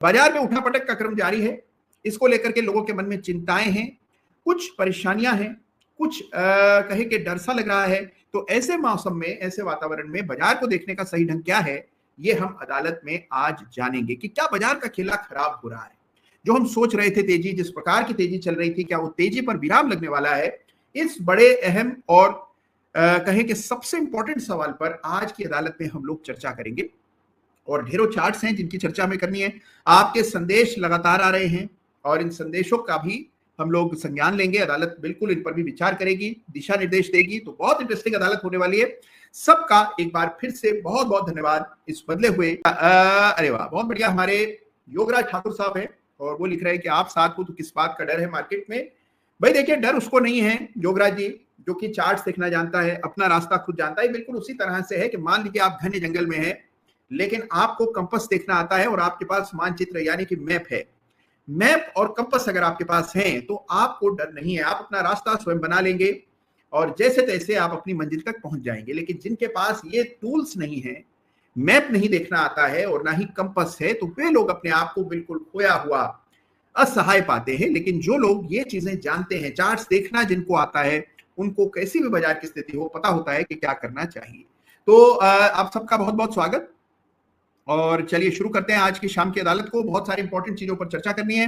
बाजार में उठापटक का क्रम जारी है। इसको लेकर के लोगों के मन में चिंताएं हैं, कुछ परेशानियां हैं, कुछ कहे कि डर सा लग रहा है। तो ऐसे मौसम में, ऐसे वातावरण में बाजार को देखने का सही ढंग क्या है, ये हम अदालत में आज जानेंगे कि क्या बाजार का खेला खराब हो रहा है। जो हम सोच रहे थे तेजी, जिस प्रकार की तेजी चल रही थी, क्या वो तेजी पर विराम लगने वाला है? इस बड़े अहम और कहें कि सबसे इंपॉर्टेंट सवाल पर आज की अदालत में हम लोग चर्चा करेंगे। और ढेरों चार्ट्स हैं जिनकी चर्चा हमें करनी है। आपके संदेश लगातार आ रहे हैं और इन संदेशों का भी हम लोग संज्ञान लेंगे। अदालत बिल्कुल इन पर भी विचार करेगी, दिशा निर्देश देगी। तो बहुत इंटरेस्टिंग अदालत होने वाली है। सबका एक बार फिर से बहुत बहुत धन्यवाद इस बदले हुए। अरे वाह, बहुत बढ़िया। हमारे योगराज ठाकुर साहब हैं और वो लिख रहे हैं कि आप साथ हो तो किस बात का डर है मार्केट में। भाई देखिए, डर उसको नहीं है योगराज जी जो कि चार्ट्स देखना जानता है, अपना रास्ता खुद जानता है। बिल्कुल उसी तरह से है कि मान लीजिए आप घने जंगल में हैं, लेकिन आपको कंपास देखना आता है और आपके पास मानचित्र यानी कि मैप है। मैप और कंपास अगर आपके पास है तो आपको डर नहीं है, आप अपना रास्ता स्वयं बना लेंगे और जैसे तैसे आप अपनी मंजिल तक पहुंच जाएंगे। लेकिन जिनके पास ये टूल्स नहीं है, मैप नहीं देखना आता है और ना ही कंपास है, तो वे लोग अपने आप को बिल्कुल खोया हुआ, असहाय पाते हैं। लेकिन जो लोग ये चीजें जानते हैं, चार्ट्स देखना जिनको आता है, उनको कैसी भी बाजार की स्थिति हो पता होता है कि क्या करना चाहिए। तो आप सबका बहुत बहुत स्वागत और चलिए शुरू करते हैं आज की शाम की अदालत को। बहुत सारी इंपॉर्टेंट चीजों पर चर्चा करनी है।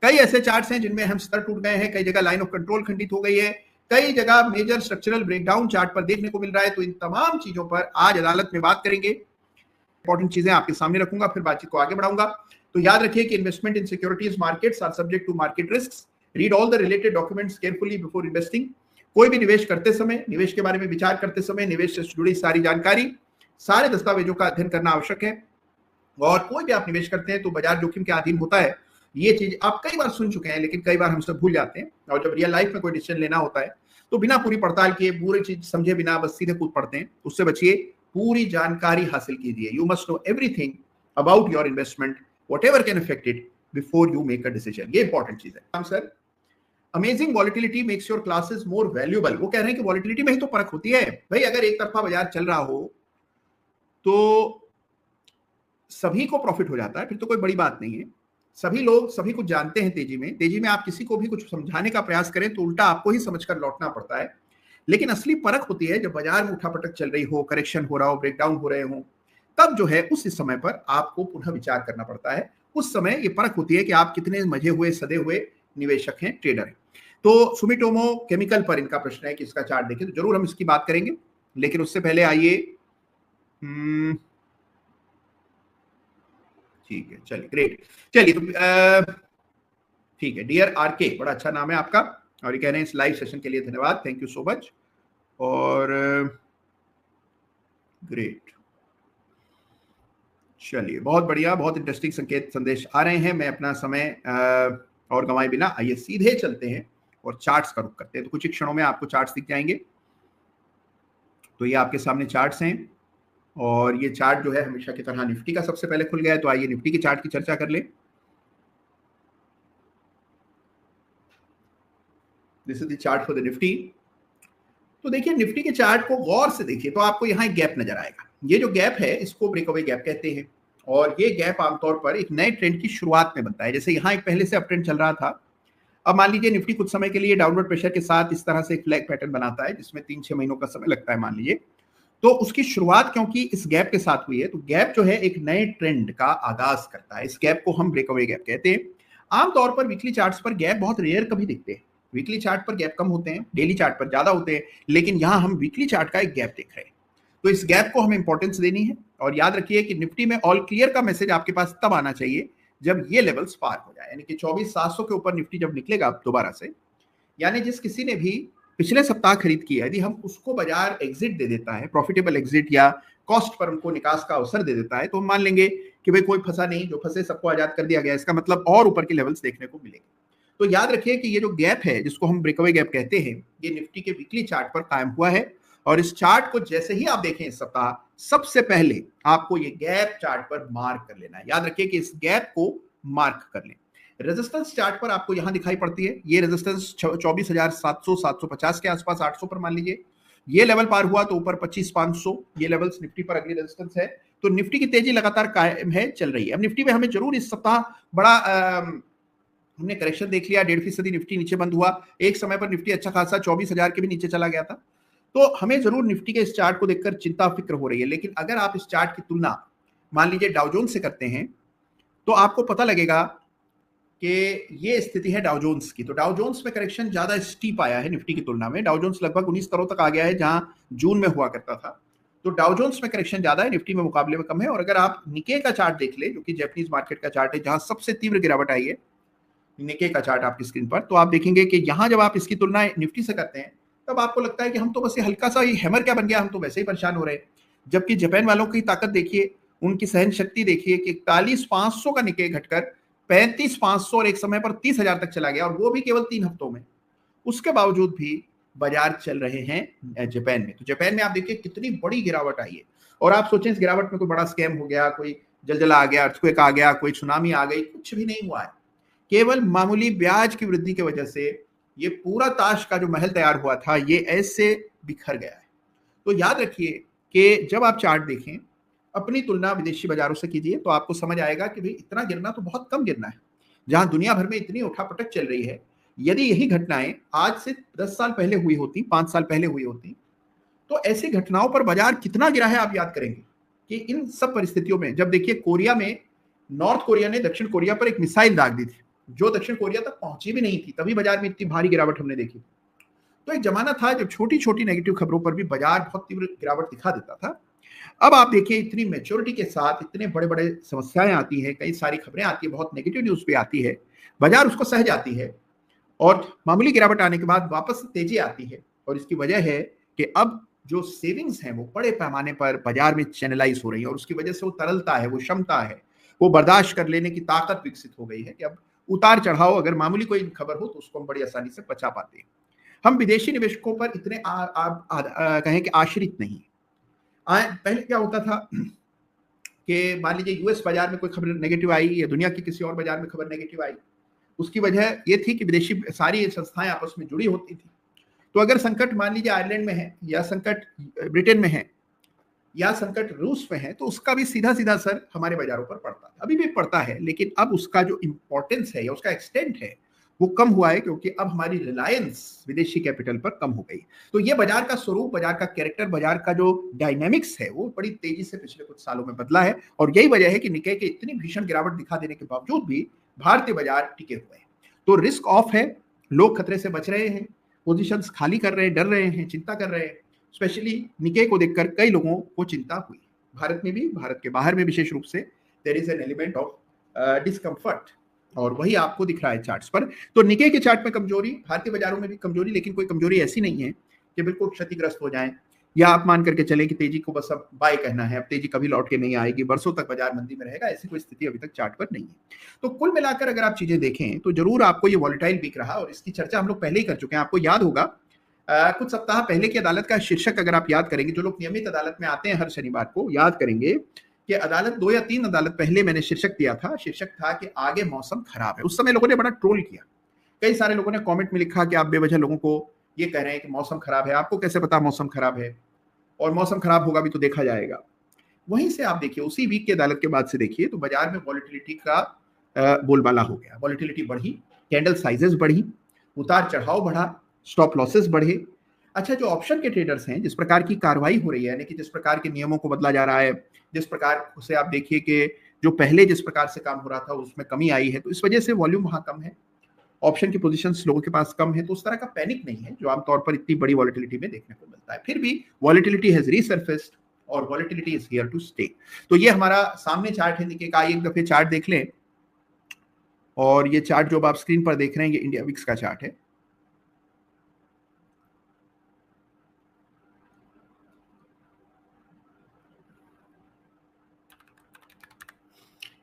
कई ऐसे चार्ट्स हैं जिनमें हम स्तर टूट गए हैं, कई जगह लाइन ऑफ कंट्रोल खंडित हो गई है, कई जगह मेजर स्ट्रक्चरल ब्रेकडाउन चार्ट पर देखने को मिल रहा है। तो इन तमाम चीजों पर आज अदालत में बात करेंगे। इंपॉर्टेंट चीजें आपके सामने रखूंगा, फिर बातचीत को आगे बढ़ाऊंगा। तो याद रखिए कि investment in securities markets are subject to market risks. Read all the related documents carefully before investing. कोई भी निवेश करते समय, निवेश के बारे में विचार करते समय, निवेश से जुड़ी सारी जानकारी, सारे दस्तावेजों का अध्ययन करना आवश्यक है। और कोई भी आप निवेश करते हैं तो बाजार जोखिम के अधीन होता है। ये चीज आप कई बार सुन चुके हैं, लेकिन कई बार हम सब भूल जाते हैं। और जब रियल लाइफ में कोई डिसीजन लेना होता है तो बिना पूरी पड़ताल किए, पूरी चीज समझे बिना बस सीधे कूद पड़ते हैं। उससे बचिए, पूरी जानकारी हासिल कीजिए। You must know everything about your investment, whatever can affect it, before you make a decision. ये इंपॉर्टेंट चीज है। Sir, amazing volatility makes your classes more valuable. वो कह रहे हैं कि वॉलिटिलिटी में ही तो परख होती है। भाई अगर एक तरफा बाजार चल रहा हो तो सभी को प्रॉफिट हो जाता है, फिर तो कोई बड़ी बात नहीं है। सभी लोग सभी कुछ जानते हैं। तेजी में आप किसी को भी कुछ समझाने का प्रयास करें तो उल्टा आपको ही समझकर लौटना पड़ता है। लेकिन असली परख होती है जब बाजार में उठापटक चल रही हो, करेक्शन हो रहा हो, ब्रेकडाउन हो रहे हो, तब जो है उस समय पर आपको पुनः विचार करना पड़ता है। उस समय ये परख होती है कि आप कितने मजे हुए, सदे हुए निवेशक हैं, ट्रेडर हैं। तो सुमिटोमो केमिकल पर इनका प्रश्न है कि इसका चार्ट देखें, तो जरूर हम इसकी बात करेंगे। लेकिन उससे पहले आइए, ठीक है, चलिए ग्रेट। चलिए तो ठीक है, डियर आरके, बड़ा अच्छा नाम है आपका। और ये कह रहे हैं इस लाइव सेशन के लिए धन्यवाद, थैंक यू सो मच। और ग्रेट, चलिए बहुत बढ़िया, बहुत इंटरेस्टिंग संकेत संदेश आ रहे हैं। मैं अपना समय और गंवाए बिना आइए सीधे चलते हैं और चार्ट्स का रुख करते हैं। तो कुछ ही क्षणों में आपको चार्ट्स दिख जाएंगे। तो ये आपके सामने चार्ट्स हैं और ये चार्ट जो है हमेशा की तरह निफ्टी का सबसे पहले खुल गया है। तो आइए निफ्टी के चार्ट की चर्चा कर ले। This is the chart for the Nifty. तो देखिए निफ्टी के चार्ट को गौर से देखिए तो आपको यहाँ एक गैप नजर आएगा। ये जो गैप है इसको ब्रेकअवे गैप कहते हैं और ये गैप आमतौर पर एक नए ट्रेंड की शुरुआत में बनता है। जैसे यहाँ एक पहले से अप ट्रेंड चल रहा था, अब मान लीजिए निफ्टी कुछ समय के लिए डाउनवर्ड प्रेशर के साथ इस तरह से एक फ्लैग पैटर्न बनाता है जिसमें 3-6 महीनों का समय लगता है मान लीजिए। तो उसकी शुरुआत क्योंकि इस गैप के साथ हुई है, तो गैप जो है एक नए ट्रेंड का आगाज करता है। इस गैप को हम ब्रेकअवे गैप कहते हैं। आमतौर पर वीकली चार्ट्स पर गैप बहुत रेयर कभी दिखते हैं। वीकली चार्ट पर गैप कम होते हैं, डेली चार्ट पर ज्यादा होते हैं, लेकिन यहां हम वीकली चार्ट का एक गैप देख रहे हैं। तो इस गैप को हमें इंपॉर्टेंस देनी है। और याद रखिए कि निफ्टी में ऑल क्लियर का मैसेज आपके पास तब आना चाहिए जब ये लेवल्स पार हो जाए, यानी कि 24,700 के ऊपर निफ्टी जब निकलेगा दोबारा से, यानी जिस किसी ने भी पिछले सप्ताह खरीद की है, यदि हम उसको बाजार एग्जिट दे देता है, प्रॉफिटेबल एग्जिट या कॉस्ट पर उनको निकास का अवसर दे देता है, तो हम मान लेंगे कि भाई कोई फंसा नहीं, जो फंसे सबको आजाद कर दिया गया। इसका मतलब और ऊपर के लेवल्स देखने को मिलेंगे। तो याद रखिए कि ये जो गैप है जिसको हम ब्रेकअवे गैप कहते हैं, ये निफ्टी के वीकली चार्ट पर कायम हुआ है। और इस चार्ट को जैसे ही आप देखें इस सप्ताह, सबसे पहले आपको ये गैप चार्ट पर मार्क कर लेना है। याद रखिए कि इस गैप को मार्क कर लें। रेजिस्टेंस चार्ट पर आपको यहां दिखाई पड़ती है, ये रेजिस्टेंस 24,700 750 के आसपास, 800 पर मान लीजिए। ये लेवल पार हुआ तो ऊपर 25,500 ये लेवल्स निफ्टी पर अगली रेजिस्टेंस है। तो निफ्टी की तेजी लगातार कायम है, चल रही है। अब निफ्टी में हमें जरूर इस सप्ताह बड़ा हमने करेक्शन देख लिया, 1.5% निफ्टी नीचे बंद हुआ। एक समय पर निफ्टी अच्छा खासा 24,000 के भी नीचे चला गया था। तो हमें जरूर निफ्टी के इस चार्ट को देखकर चिंता फिक्र हो रही है। लेकिन अगर आप इस चार्ट की तुलना मान लीजिए डाउ जोन्स से करते हैं तो आपको पता लगेगा कि ये स्थिति है डाउ जोन्स की। तो डाउ जोन्स में करेक्शन ज्यादा स्टीप आया है निफ्टी की तुलना में। डाउ जोन्स लगभग 19 करोड़ तक आ गया है, जहां जून में हुआ करता था। तो डाउ जोन्स में करेक्शन ज्यादा है, निफ्टी में मुकाबले में कम है। और अगर आप निके का चार्ट देख ले, जो कि जापानीज मार्केट का चार्ट है, जहां सबसे तीव्र गिरावट आई है, निके का चार्ट आपकी स्क्रीन पर, तो आप देखेंगे कि यहां जब आप इसकी तुलना निफ्टी से करते हैं तब आपको लगता है कि हम तो बस ये हल्का सा, ये हैमर क्या बन गया, हम तो वैसे ही परेशान हो रहे हैं। जबकि जापान वालों की ताकत देखिए, उनकी सहन शक्ति देखिए कि 41,500 का निके घटकर 35,500 और एक समय पर 30,000 तक चला गया, और वो भी केवल 3 हफ्तों में। उसके बावजूद भी बाजार चल रहे हैं जापान में। तो जापान में आप देखिए कितनी बड़ी गिरावट आई है। और आप सोचें इस गिरावट में कोई बड़ा स्कैम हो गया, कोई जलजला आ गया, अर्थक्वेक आ गया, कोई सुनामी आ गई, कुछ भी नहीं हुआ है। केवल मामूली ब्याज की वृद्धि की वजह से ये पूरा ताश का जो महल तैयार हुआ था, ये ऐसे बिखर गया है। तो याद रखिए कि जब आप चार्ट देखें, अपनी तुलना विदेशी बाजारों से कीजिए, तो आपको समझ आएगा कि भाई इतना गिरना तो बहुत कम गिरना है। जहां दुनिया भर में इतनी उठापटक चल रही है, यदि यही घटनाएं आज से 10 साल पहले हुई होती, 5 साल पहले हुई होती, तो ऐसी घटनाओं पर बाजार कितना गिरा है आप याद करेंगे। कि इन सब परिस्थितियों में जब देखिए कोरिया में, नॉर्थ कोरिया ने दक्षिण कोरिया पर एक मिसाइल दाग दी थी, जो दक्षिण कोरिया तक पहुंची भी नहीं थी, तभी बाजार में इतनी भारी गिरावट हमने देखी। तो एक जमाना था जब छोटी छोटी नेगेटिव खबरों पर भी बाजार बहुत तीव्र गिरावट दिखा देता था। अब आप देखिए इतनी मैच्योरिटी के साथ इतने बड़े बड़े समस्याएं आती है, कई सारी खबरें आती है, बहुत नेगेटिव न्यूज भी आती है, बाजार उसको सह जाती है और मामूली गिरावट आने के बाद वापस तेजी आती है। और इसकी वजह है कि अब जो सेविंग्स हैं वो बड़े पैमाने पर बाजार में चैनलाइज हो रही है, और उसकी वजह से वो तरलता है, वो क्षमता है, वो बर्दाश्त कर लेने की ताकत विकसित हो गई है कि अब उतार चढ़ाव अगर मामूली कोई खबर हो तो उसको हम बड़ी आसानी से बचा पाते हैं। हम विदेशी निवेशकों पर इतने कहें कि आश्रित नहीं। पहले क्या होता था कि मान लीजिए यूएस बाजार में कोई खबर नेगेटिव आई या दुनिया की किसी और बाजार में खबर नेगेटिव आई, उसकी वजह ये थी कि विदेशी सारी संस्थाएं आपस में जुड़ी होती थी। तो अगर संकट मान लीजिए आयरलैंड में है, या संकट ब्रिटेन में है, या संकट रूस में है, तो उसका भी सीधा सीधा असर हमारे बाजारों पर पड़ता है, अभी भी पड़ता है। लेकिन अब उसका जो इंपॉर्टेंस है या उसका एक्सटेंट है वो कम हुआ है, क्योंकि अब हमारी रिलायंस विदेशी कैपिटल पर कम हो गई। तो ये बाजार का स्वरूप, बाजार का कैरेक्टर, बाजार का जो डायनेमिक्स है वो बड़ी तेजी से पिछले कुछ सालों में बदला है। और यही वजह है कि निक्के के इतनी भीषण गिरावट दिखा देने के बावजूद भी भारतीय बाजार टिके हुए हैं। तो रिस्क ऑफ है, लोग खतरे से बच रहे हैं, पोजीशंस खाली कर रहे हैं, डर रहे हैं, चिंता कर रहे हैं। स्पेशली निके को देखकर कई लोगों को चिंता हुई, भारत में भी, भारत के बाहर में विशेष रूप से there is an element of discomfort, और वही आपको दिख रहा है चार्ट्स पर। तो निके के चार्ट में कमजोरी, भारतीय बाजारों में भी कमजोरी, लेकिन कोई कमजोरी ऐसी नहीं है कि बिल्कुल क्षतिग्रस्त हो जाए, या आप मान करके चले कि तेजी को बस अब बाय कहना है, अब तेजी कभी लौट के नहीं आएगी, बरसों तक बाजार मंदी में रहेगा, ऐसी कोई स्थिति अभी तक चार्ट पर नहीं है। तो कुल मिलाकर अगर आप चीजें देखें तो जरूर आपको ये वॉलेटाइल वीक रहा, और इसकी चर्चा हम लोग पहले ही कर चुके हैं। आपको याद होगा कुछ सप्ताह पहले की अदालत का शीर्षक अगर आप याद करेंगे, जो लोग नियमित अदालत में आते हैं हर शनिवार को, याद करेंगे कि अदालत 2 या 3 अदालत पहले मैंने शीर्षक दिया था, शीर्षक था कि आगे मौसम खराब है। उस समय लोगों ने बड़ा ट्रोल किया, कई सारे लोगों ने कमेंट में लिखा कि आप बेवजह लोगों को ये कह रहे हैं कि मौसम खराब है, आपको कैसे पता मौसम खराब है, और मौसम खराब होगा भी तो देखा जाएगा। वहीं से आप देखिए उसी वीक की अदालत के बाद से देखिए तो बाजार में वॉलेटिलिटी का बोलबाला हो गया, वॉलेटिलिटी बढ़ी, कैंडल साइजेस बढ़ी, उतार चढ़ाव बढ़ा, स्टॉप लॉसेस बढ़े। अच्छा, जो ऑप्शन के ट्रेडर्स हैं, जिस प्रकार की कार्रवाई हो रही है, यानी कि जिस प्रकार के नियमों को बदला जा रहा है, जिस प्रकार से आप देखिए कि जो पहले जिस प्रकार से काम हो रहा था उसमें कमी आई है, तो इस वजह से वॉल्यूम वहां कम है, ऑप्शन की पोजीशंस लोगों के पास कम है। तो उस तरह का पैनिक नहीं है जो आमतौर पर इतनी बड़ी वॉलेटिलिटी में देखने को मिलता है। फिर भी वॉलेटिलिटी हैज रीसर्फेस्ड और volatility is here to stay. तो ये हमारा सामने चार्ट है, देखिए एक दफे चार्ट देख लें, और ये चार्ट जो आप स्क्रीन पर देख रहे हैं ये इंडिया विक्स का चार्ट है।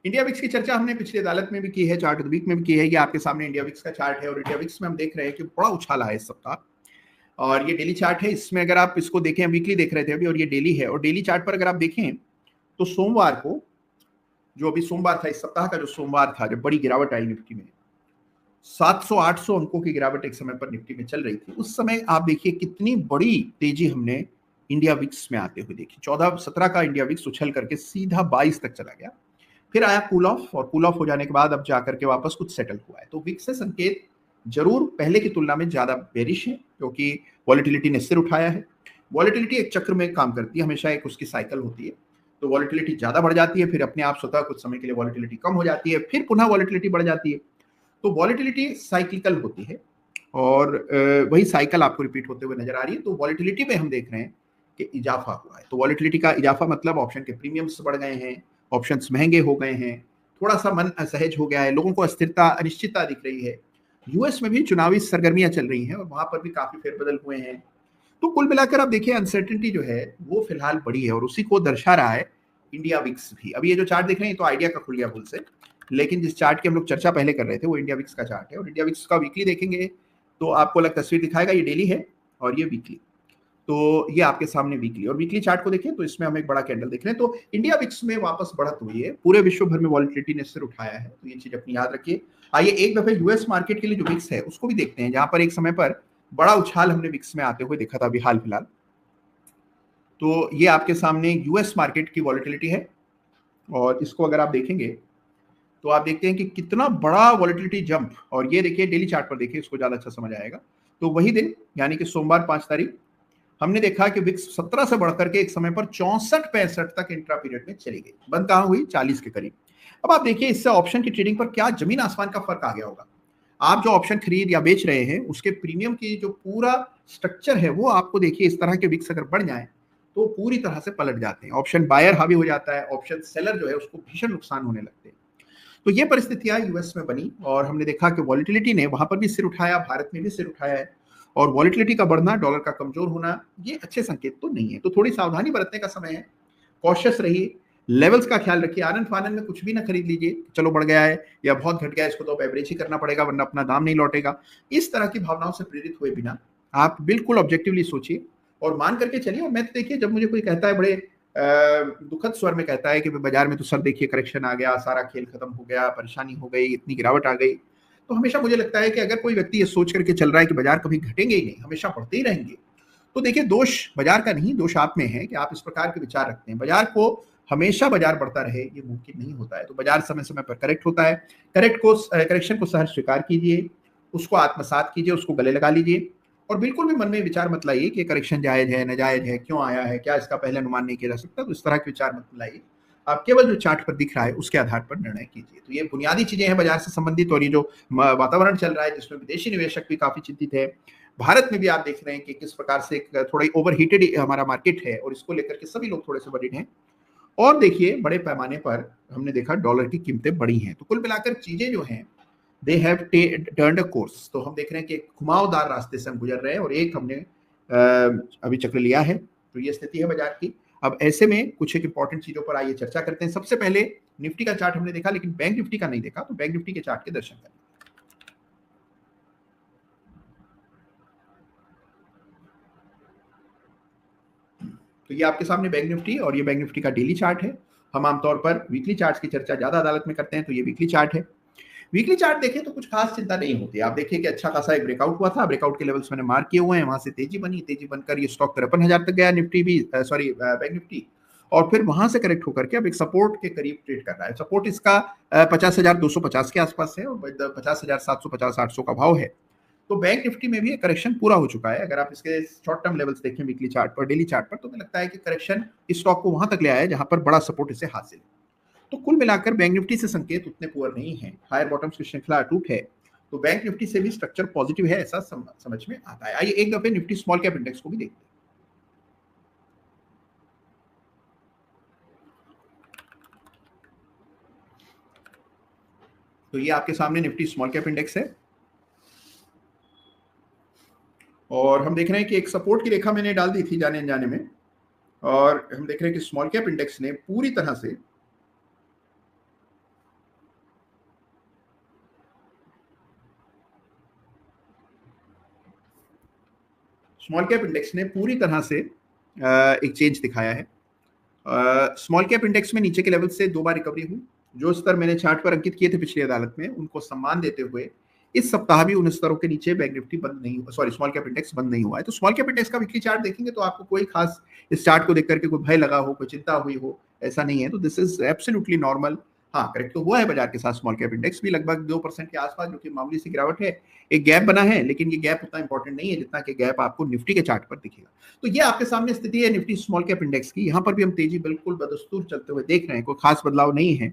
इंडिया विक्स की चर्चा हमने पिछली अदालत में भी की है, चार्ट वीक में भी की है। ये आपके सामने इंडिया विक्स का चार्ट है, और इंडिया विक्स में हम देख रहे हैं कि बड़ा उछाला है इस सप्ताह। और ये डेली चार्ट है, इसमें अगर आप इसको देखें, वीकली देख रहे थे अभी, और ये डेली है। और डेली चार्ट पर अगर आप देखें तो सोमवार को, जो अभी सोमवार था, इस सप्ताह का जो सोमवार था, जब बड़ी गिरावट आई निफ्टी में, 700-800 अंकों की गिरावट एक समय पर निफ्टी में चल रही थी, उस समय आप देखिए कितनी बड़ी तेजी हमने इंडिया विक्स में आते हुए देखिए 14-17 का इंडिया विक्स उछल करके सीधा 22 तक चला गया, फिर आया कूल ऑफ, और कूल ऑफ हो जाने के बाद अब जाकर के वापस कुछ सेटल हुआ है। तो विक्स से संकेत जरूर पहले की तुलना में ज्यादा बेरिश है, क्योंकि वॉलेटिलिटी ने सिर उठाया है। वॉलेटिलिटी एक चक्र में काम करती है, हमेशा एक उसकी साइकिल होती है। तो वॉलेटिलिटी ज्यादा बढ़ जाती है, फिर अपने आप स्वतः कुछ समय के लिए वॉलेटिलिटी कम हो जाती है, फिर पुनः वॉलेटिलिटी बढ़ जाती है। तो वॉलेटिलिटी साइक्लिकल होती है, और वही साइकिल आपको रिपीट होते हुए नजर आ रही है। तो वॉलेटिलिटी में हम देख रहे हैं कि इजाफा हुआ है। तो वॉलेटिलिटी का इजाफा मतलब ऑप्शन के प्रीमियम्स बढ़ गए हैं, ऑप्शंस महंगे हो गए हैं, थोड़ा सा मन असहज हो गया है, लोगों को अस्थिरता अनिश्चितता दिख रही है। यूएस में भी चुनावी सरगर्मियां चल रही हैं और वहां पर भी काफी फेरबदल हुए हैं। तो कुल मिलाकर आप देखिए अनसर्टेनिटी जो है वो फिलहाल बड़ी है, और उसी को दर्शा रहा है इंडिया विक्स भी। अभी ये जो चार्ट देख रहे हैं तो आइडिया का खुल गया भूल से, लेकिन जिस चार्ट की हम लोग चर्चा पहले कर रहे थे वो इंडिया विक्स का चार्ट है। और इंडिया विक्स का वीकली देखेंगे तो आपको अलग तस्वीर दिखाएगा। ये डेली है और ये वीकली। तो ये आपके सामने वीकली, और वीकली चार्ट को देखें तो इसमें हम एक बड़ा कैंडल देख रहे हैं। तो इंडिया विक्स में वापस बढ़त हुई है, पूरे विश्व भर में वॉलेटिलिटी ने सिर उठाया है। तो ये चीज अपनी याद रखिए। आइए एक दफे यूएस मार्केट के लिए जो विक्स है उसको भी देखते हैं, जहां पर एक समय पर बड़ा उछाल हमने विक्स में आते हुए देखा था अभी हाल फिलहाल। तो ये आपके सामने यूएस मार्केट की वॉलेटिलिटी है, और इसको अगर आप देखेंगे तो आप देखते हैं कि कितना बड़ा वॉलेटिलिटी जंप। और ये देखिए डेली चार्ट पर देखिए, इसको ज्यादा अच्छा समझ आएगा। तो वही दिन यानी कि सोमवार 5 तारीख हमने देखा कि विक्स 17 से बढ़कर के एक समय पर 64-65 तक इंट्रा पीरियड में चली गई। बंद कहां हुई? 40 के करीब। अब आप देखिए इससे ऑप्शन की ट्रेडिंग पर क्या जमीन आसमान का फर्क आ गया होगा। आप जो ऑप्शन खरीद या बेच रहे हैं उसके प्रीमियम की जो पूरा स्ट्रक्चर है वो आपको देखिए इस तरह के विक्स अगर बढ़ जाए तो पूरी तरह से पलट जाते हैं। ऑप्शन बायर हावी हो जाता है, ऑप्शन सेलर जो है उसको भीषण नुकसान होने लगते हैं। तो ये परिस्थितियां यूएस में बनी, और हमने देखा कि वॉलेटिलिटी ने वहां पर भी सिर उठाया, भारत में भी सिर उठाया है। और वॉलेटिलिटी का बढ़ना, डॉलर का कमजोर होना, ये अच्छे संकेत तो नहीं है। तो थोड़ी सावधानी बरतने का समय है, कॉशियस रहिए, लेवल्स का ख्याल रखिए। आनंद फानंद में कुछ भी ना खरीद लीजिए, चलो बढ़ गया है या बहुत घट गया है, इसको तो एवरेज ही करना पड़ेगा वरना अपना दाम नहीं लौटेगा। इस तरह की भावनाओं से प्रेरित हुए बिना आप बिल्कुल ऑब्जेक्टिवली सोचिए और मान करके चलिए। और मैं तो देखिए जब मुझे कोई कहता है बड़े दुखद स्वर में कहता है कि बाजार में तो सर देखिए करेक्शन आ गया, सारा खेल खत्म हो गया, परेशानी हो गई, इतनी गिरावट आ गई, तो हमेशा मुझे लगता है कि अगर कोई व्यक्ति ये सोच करके चल रहा है कि बाजार कभी घटेंगे ही नहीं, हमेशा बढ़ते ही रहेंगे, तो देखिए दोष बाजार का नहीं, दोष आप में है कि आप इस प्रकार के विचार रखते हैं। बाजार को हमेशा बाजार बढ़ता रहे ये मुमकिन नहीं होता है। तो बाजार समय समय पर करेक्ट होता है। करेक्शन को सहज स्वीकार कीजिए, उसको आत्मसात कीजिए, उसको गले लगा लीजिए, और बिल्कुल भी मन में विचार मत लाइए कि करेक्शन जायज है, नाजायज है, क्यों आया है, क्या इसका पहले अनुमान नहीं किया जा सकता। तो इस तरह के विचार मत लाइए। आप केवल जो चार्ट पर दिख रहा है उसके आधार पर निर्णय कीजिए। तो ये बुनियादी चीजें हैं बाजार से संबंधित। और ये जो वातावरण चल रहा है जिसमें विदेशी निवेशक भी काफी चिंतित है, भारत में भी आप देख रहे हैं कि किस प्रकार से थोड़ा ओवर हीटेड हमारा मार्केट है, और इसको लेकर के सभी लोग थोड़े से वरीड हैं। और देखिए बड़े पैमाने पर हमने देखा डॉलर की कीमतें बढ़ी हैं। तो कुल मिलाकर चीजें जो हैं they have turned a course. तो हम देख रहे हैं कि घुमावदार रास्ते से हम गुजर रहे हैं, और एक हमने अभी चक्र लिया है। तो ये स्थिति है बाजार की। अब ऐसे में कुछ एक इंपॉर्टेंट चीजों पर आइए चर्चा करते हैं। सबसे पहले निफ्टी का चार्ट हमने देखा, लेकिन बैंक निफ्टी का नहीं देखा। तो बैंक निफ्टी के चार्ट के दर्शन करें। तो ये आपके सामने बैंक निफ्टी, और ये बैंक निफ्टी का डेली चार्ट है। हम आमतौर पर वीकली चार्ट की चर्चा ज्यादा अदालत में करते हैं, तो ये वीकली चार्ट है। वीकली चार्ट देखें तो कुछ खास चिंता नहीं होती। आप देखिए कि अच्छा खासा एक ब्रेकआउट हुआ था, ब्रेकआउट के लेवल्स मैंने मार्क किए हुए हैं, वहां से तेजी बनी, तेजी बनकर ये स्टॉक 53,000 तक गया, निफ्टी भी बैंक निफ्टी, और फिर वहां से करेक्ट होकर के अब एक सपोर्ट के करीब ट्रेड कर रहा है। सपोर्ट इसका 50,250 के आसपास है, और 50,750-800 का भाव है। तो बैंक निफ्टी में भी करेक्शन पूरा हो चुका है। अगर आप इसके शॉर्ट टर्म लेवल्स देखें वीकली चार्ट पर, डेली चार्ट पर, तो मुझे लगता है कि करेक्शन इस स्टॉक को वहां तक ले आया है जहां पर बड़ा सपोर्ट इसे हासिल है। तो कुल मिलाकर बैंक निफ्टी से संकेत उतने पुअर नहीं है, हायर बॉटम्स की श्रृंखला अटूट है। तो बैंक निफ्टी से भी स्ट्रक्चर पॉजिटिव है, ऐसा समझ में आता है। आइए एक दफे निफ्टी स्मॉल कैप इंडेक्स को भी देखते हैं। तो ये आपके सामने निफ्टी स्मॉल कैप इंडेक्स है, और हम देख रहे हैं कि एक सपोर्ट की रेखा मैंने डाल दी थी जाने अनजाने में, और हम देख रहे हैं कि स्मॉल कैप इंडेक्स ने पूरी तरह से पूरी तरह से एक चेंज दिखाया है। स्मॉल कैप इंडेक्स में नीचे के लेवल से 2 बार रिकवरी हुई। जो स्तर मैंने चार्ट पर अंकित किए थे पिछली अदालत में, उनको सम्मान देते हुए इस सप्ताह भी उन स्तरों के नीचे बैंक निफ्टी बंद नहीं हुआ, सॉरी स्मॉल कैप इंडेक्स बंद नहीं हुआ है। तो स्मॉल कैप इंडेक्स का वीकली चार्ट देखेंगे तो आपको कोई खास इस चार्ट को देख करके कोई भय लगा हो, कोई चिंता हुई हो, ऐसा नहीं है। तो दिस इज एब्सोल्युटली नॉर्मल। हाँ, करेक्ट तो हुआ है बाजार के साथ स्मॉल कैप इंडेक्स भी लगभग 2% के आसपास, जो कि मामूली सी गिरावट है। एक गैप बना है, लेकिन ये गैप उतना इंपॉर्टेंट नहीं है जितना कि गैप आपको निफ्टी के चार्ट पर दिखेगा। तो ये आपके सामने स्थिति है निफ्टी स्मॉल कैप इंडेक्स की। यहाँ पर भी हम तेजी बिल्कुल बदस्तूर चलते हुए देख रहे हैं, कोई खास बदलाव नहीं है।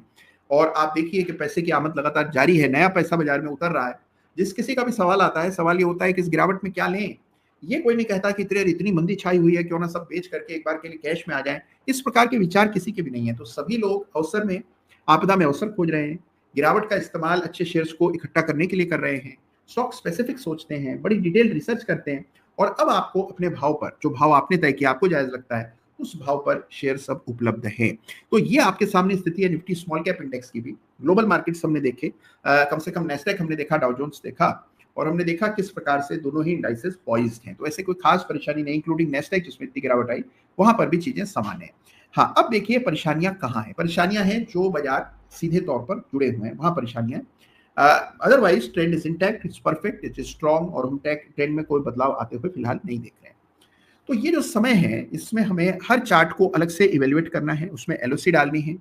और आप देखिए कि पैसे की आमद लगातार जारी है, नया पैसा बाजार में उतर रहा है। जिस किसी का भी सवाल आता है, सवाल ये होता है कि इस गिरावट में क्या लें। ये कोई नहीं कहता कि इतनी मंदी छाई हुई है, क्यों ना सब बेच करके एक बार के लिए कैश में आ जाएं। इस प्रकार के विचार किसी के भी नहीं है। तो सभी लोग अवसर में, आपदा में अवसर खोज रहे हैं। गिरावट का इस्तेमाल अच्छे शेयर्स को इकट्ठा करने के लिए कर रहे हैं। स्टॉक स्पेसिफिक सोचते हैं, बड़ी डिटेल रिसर्च करते हैं, और अब आपको अपने भाव पर, जो भाव आपने तय किया, आपको जायज लगता है, उस भाव पर शेयर सब उपलब्ध है। तो ये आपके सामने स्थिति है निफ्टी स्मॉल कैप इंडेक्स की भी। ग्लोबल मार्केट्स हमने देखे, कम से कम नेस्डैक हमने देखा, डाउ जोन्स देखा, और हमने देखा किस प्रकार से दोनों ही इंडाइसेस पॉइज्ड हैं। तो ऐसे कोई खास परेशानी नहीं, इंक्लूडिंग नेस्डैक जिसमें इतनी गिरावट आई, वहां पर भी चीजें सामान्य है। हाँ, अब देखिए परेशानियां कहाँ हैं। परेशानियां हैं जो बाजार सीधे तौर पर जुड़े हुए हैं, वहां परेशानियां। Otherwise trend is intact, it's perfect, it is strong, और हम ट्रेंड में कोई बदलाव आते हुए फिलहाल नहीं देख रहे हैं। तो ये जो समय है, इसमें हमें हर चार्ट को अलग से इवेल्युएट करना है, उसमें एलओसी डालनी है,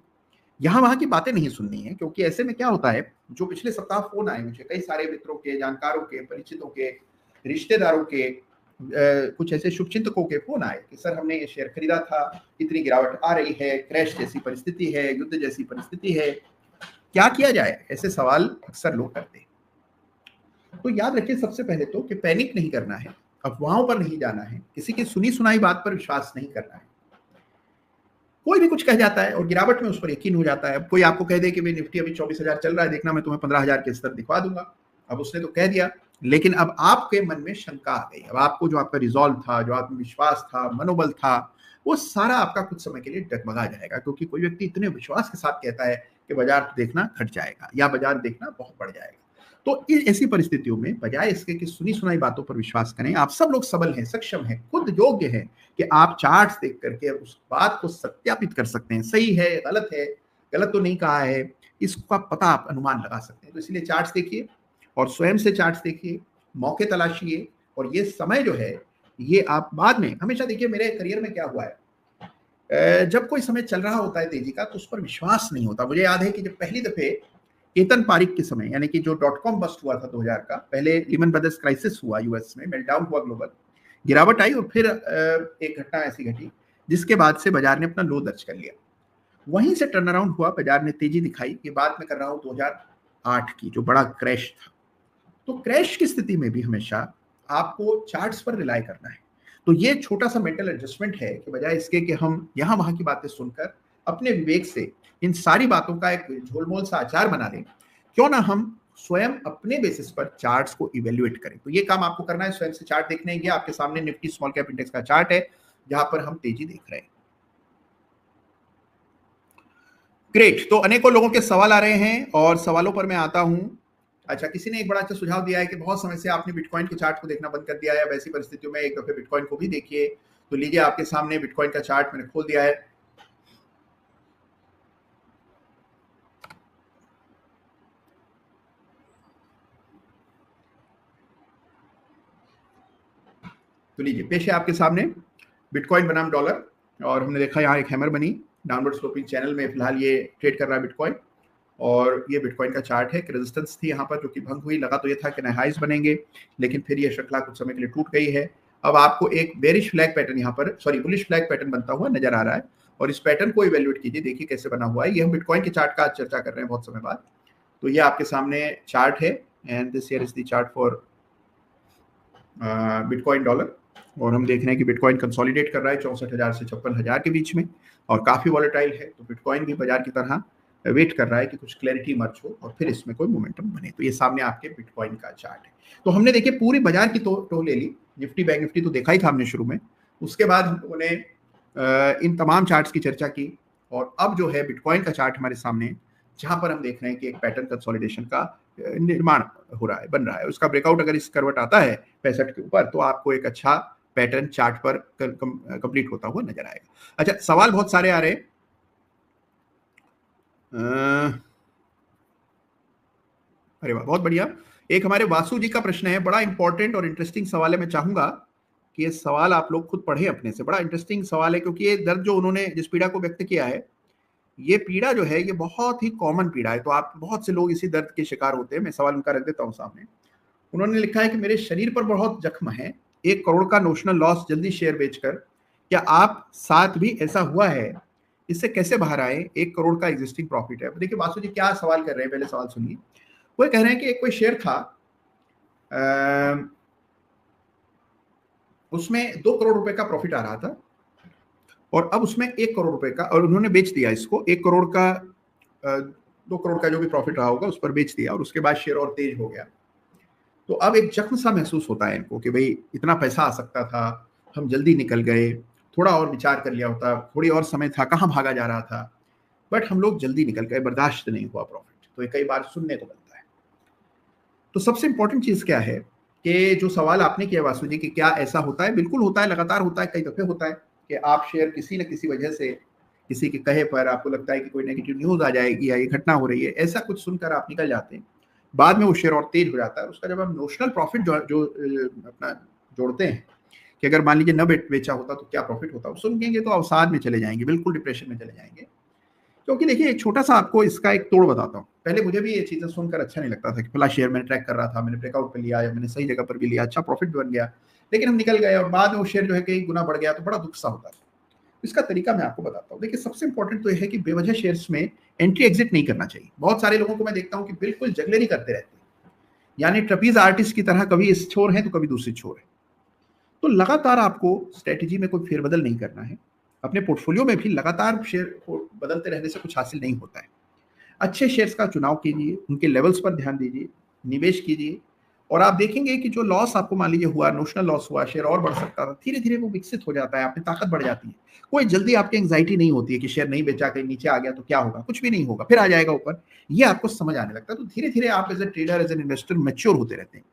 यहाँ वहां की बातें नहीं सुननी है। क्योंकि ऐसे में क्या होता है, जो पिछले सप्ताह फोन आए मुझे कई सारे मित्रों के, जानकारों के, परिचितों के, रिश्तेदारों के, कुछ ऐसे शुभचिंतकों के फोन आए कि सर हमने ये शेयर खरीदा था, इतनी गिरावट आ रही है, क्रैश जैसी परिस्थिति है, युद्ध जैसी परिस्थिति है, क्या किया जाए। ऐसे सवाल अक्सर लोग करते हैं। तो याद रखिए सबसे पहले तो कि पैनिक नहीं करना है, अफवाहों पर नहीं जाना है, किसी की सुनी सुनाई बात पर विश्वास नहीं करना है। कोई भी कुछ कह जाता है और गिरावट में उस पर यकीन हो जाता है। कोई आपको कह दे कि भाई निफ्टी अभी 24,000 चल रहा है, देखना मैं तुम्हें 15,000 के स्तर दिखा दूंगा। अब उसने तो कह दिया, लेकिन अब आपके मन में शंका आ गई। अब आपको जो आपका रिजॉल्व था, जो आत्मविश्वास था, मनोबल था, वो सारा आपका कुछ समय के लिए डगमगा जाएगा। क्योंकि कोई व्यक्ति इतने विश्वास के साथ कहता है कि बाजार देखना घट जाएगा या बाजार देखना बहुत बढ़ जाएगा। तो ऐसी परिस्थितियों में बजाय इसके कि सुनी सुनाई बातों पर विश्वास करें, आप सब लोग सबल हैं, सक्षम हैं, खुद योग्य हैं कि आप चार्ट्स देख करके उस बात को सत्यापित कर सकते हैं, सही है, गलत तो नहीं कहा है, इसका पता आप अनुमान लगा सकते हैं। तो इसलिए चार्ट्स देखिए और स्वयं से चार्ट्स देखिए, मौके तलाशिए, और ये समय जो है ये आप बाद में हमेशा देखिए। मेरे करियर में क्या हुआ है, जब कोई समय चल रहा होता है तेजी का, तो उस पर विश्वास नहीं होता। मुझे याद है कि जब पहली दफे केतन पारिक के समय, यानी कि जो .com बस्ट हुआ था 2000 का, पहले लिमन ब्रदर्स क्राइसिस हुआ यूएस में, मेल्टडाउन हुआ ग्लोबल, गिरावट आई, और फिर एक घटना ऐसी घटी जिसके बाद से बाजार ने अपना लो दर्ज कर लिया। वहीं से टर्न अराउंड हुआ, बाजार ने तेजी दिखाई। ये बात मैं कर रहा हूं 2008 की, जो बड़ा क्रैश था। तो क्रैश की स्थिति में भी हमेशा आपको चार्ट्स पर रिलाई करना है। तो ये छोटा सा मेंटल एडजस्टमेंट है कि बजाय इसके कि हम यहां वहां की बातें सुनकर अपने विवेक से इन सारी बातों का एक झोलमोल सा अचार बना लें, क्यों ना हम स्वयं अपने बेसिस पर चार्ट्स को इवेल्युएट करें। तो ये काम आपको करना है, स्वयं से चार्ट देखने। ये आपके सामने निफ्टी स्मॉल कैप इंडेक्स का चार्ट है, जहां पर हम तेजी देख रहे हैं। ग्रेट। तो अनेकों लोगों के सवाल आ रहे हैं और सवालों पर मैं आता हूं। अच्छा, किसी ने एक बड़ा अच्छा सुझाव दिया है कि बहुत समय से आपने बिटकॉइन के चार्ट को देखना बंद कर दिया है। वैसी परिस्थितियों में एक दफे बिटकॉइन को भी देखिए। तो लीजिए, आपके सामने बिटकॉइन का चार्ट मैंने खोल दिया है। तो लीजिए, पेश है आपके सामने बिटकॉइन बनाम डॉलर, और हमने देखा यहाँ एक हैमर बनी, डाउनवर्ड स्लोपिंग चैनल में फिलहाल ये ट्रेड कर रहा है बिटकॉइन। और ये बिटकॉइन का चार्ट है कि रेजिस्टेंस थी यहाँ पर जो कि भंग हुई। लगा तो ये था कि नए हाइज बनेंगे, लेकिन फिर ये श्रृंखला कुछ समय के लिए टूट गई है। अब आपको एक बेरिश फ्लैग पैटर्न यहाँ पर, सॉरी बुलिश फ्लैग पैटर्न बनता हुआ नजर आ रहा है। और इस पैटर्न को इवेल्युएट कीजिए, देखिए कैसे बना हुआ है। ये हम बिटकॉइन के चार्ट का आज चर्चा कर रहे हैं बहुत समय बाद। तो ये आपके सामने चार्ट है, and this here is the chart for bitcoin dollar. और हम देख रहे हैं कि बिटकॉइन कंसोलिडेट कर रहा है 64,000 से 56,000 के बीच में, और काफी वॉलेटाइल है। तो बिटकॉइन भी बाजार की तरह वेट कर रहा है कि कुछ क्लैरिटी इमर्ज हो और फिर इसमें कोई मोमेंटम बने। तो ये सामने आपके बिटकॉइन का चार्ट है। तो हमने देखिए पूरी बाजार की तो ले ली। निफ्टी बैंक निफ्टी तो देखा ही था हमने शुरू में, उसके बाद हम लोगों ने इन तमाम चार्ट्स की चर्चा की। और अब जो है बिटकॉइन का चार्ट हमारे सामने, जहां पर हम देख रहे हैं कि एक पैटर्न कंसोलिडेशन का निर्माण हो रहा है, बन रहा है। उसका ब्रेकआउट अगर इस करवट आता है 65 के ऊपर, तो आपको एक अच्छा पैटर्न चार्ट पर कंप्लीट होता हुआ नजर आएगा। अच्छा, सवाल बहुत सारे आ रहे हैं। अरे वाह, बहुत बढ़िया। एक हमारे वासु जी का प्रश्न है, बड़ा इंपॉर्टेंट और इंटरेस्टिंग सवाल है। मैं चाहूंगा कि ये सवाल आप लोग खुद पढ़ें अपने से, बड़ा इंटरेस्टिंग सवाल है, क्योंकि ये दर्द जो उन्होंने जिस पीड़ा को व्यक्त किया है, ये पीड़ा जो है ये बहुत ही कॉमन पीड़ा है। तो आप, बहुत से लोग इसी दर्द के शिकार होते हैं। मैं सवाल उनका रख देता हूँ सामने। उन्होंने लिखा है कि मेरे शरीर पर बहुत जख्म है, 1 करोड़ का नोशनल लॉस, जल्दी शेयर बेचकर। क्या आप साथ भी ऐसा हुआ है? इससे कैसे बाहर आए? 1 करोड़ का एग्जिस्टिंग प्रॉफिट है। देखिए वासु जी क्या सवाल कर रहे हैं, पहले सवाल सुनिए। वो कह रहे हैं कि एक कोई शेयर था, उसमें 2 करोड़ रुपए का प्रॉफिट आ रहा था, और अब उसमें 1 करोड़ रुपए का, और उन्होंने बेच दिया इसको। 1 करोड़ का 2 करोड़ का जो भी प्रॉफिट रहा होगा उस पर बेच दिया, और उसके बाद शेयर और तेज हो गया। तो अब एक जख्म सा महसूस होता है इनको कि भाई इतना पैसा आ सकता था, हम जल्दी निकल गए, थोड़ा और विचार कर लिया होता, थोड़ी और समय था, कहाँ भागा जा रहा था, बट हम लोग जल्दी निकल गए, बर्दाश्त नहीं हुआ प्रॉफिट। तो ये कई बार सुनने को मिलता है। तो सबसे इंपॉर्टेंट चीज क्या है कि जो सवाल आपने किया वासु जी कि क्या ऐसा होता है, बिल्कुल होता है, लगातार होता है, कई दफे होता है कि आप शेयर किसी न किसी वजह से, किसी के कहे पर, आपको लगता है कि कोई नेगेटिव न्यूज आ जाएगी या ये घटना हो रही है, ऐसा कुछ सुनकर आप निकल जाते हैं। बाद में वो शेयर और तेज हो जाता है। उसका जब हम नोशनल प्रॉफिट जो अपना जोड़ते हैं कि अगर मान लीजिए न बेचा होता तो क्या प्रॉफिट होता, सुनेंगे तो अवसाद में चले जाएंगे, बिल्कुल डिप्रेशन में चले जाएंगे। क्योंकि देखिए एक छोटा सा आपको इसका एक तोड़ बताता हूँ। पहले मुझे भी ये चीजें सुनकर अच्छा नहीं लगता था कि फला शेयर मैंने ट्रैक कर रहा था, मैंने ब्रेकआउट पे लिया, या मैंने सही जगह पर भी लिया, अच्छा प्रॉफिट बन गया, लेकिन हम निकल गए और बाद में वो शेयर जो है कई गुना बढ़ गया, तो बड़ा दुख सा होता है। इसका तरीका मैं आपको बताता हूँ। देखिए सबसे इंपॉर्टेंट तो यह है कि बेवजह शेयर्स में एंट्री एग्जिट नहीं करना चाहिए। बहुत सारे लोगों को मैं देखता हूँ कि बिल्कुल जगलेरी करते रहते हैं, यानी ट्रपीज आर्टिस्ट की तरह, कभी इस छोर है तो कभी दूसरी छोर है। तो लगातार आपको स्ट्रेटेजी में कोई फेरबदल नहीं करना है। अपने पोर्टफोलियो में भी लगातार शेयर को बदलते रहने से कुछ हासिल नहीं होता है। अच्छे शेयर्स का चुनाव कीजिए, उनके लेवल्स पर ध्यान दीजिए, निवेश कीजिए, और आप देखेंगे कि जो लॉस आपको मान लीजिए हुआ, नोशनल लॉस हुआ, शेयर और बढ़ सकता था, धीरे धीरे वो विकसित हो जाता है, आपकी ताकत बढ़ जाती है। कोई जल्दी आपकी एंग्जाइटी नहीं होती है कि शेयर नहीं बेचा, कहीं नीचे आ गया तो क्या होगा, कुछ भी नहीं होगा, फिर आ जाएगा ऊपर, ये आपको समझ आने लगता है। तो धीरे धीरे आप as a trader, as an investor mature होते रहते हैं।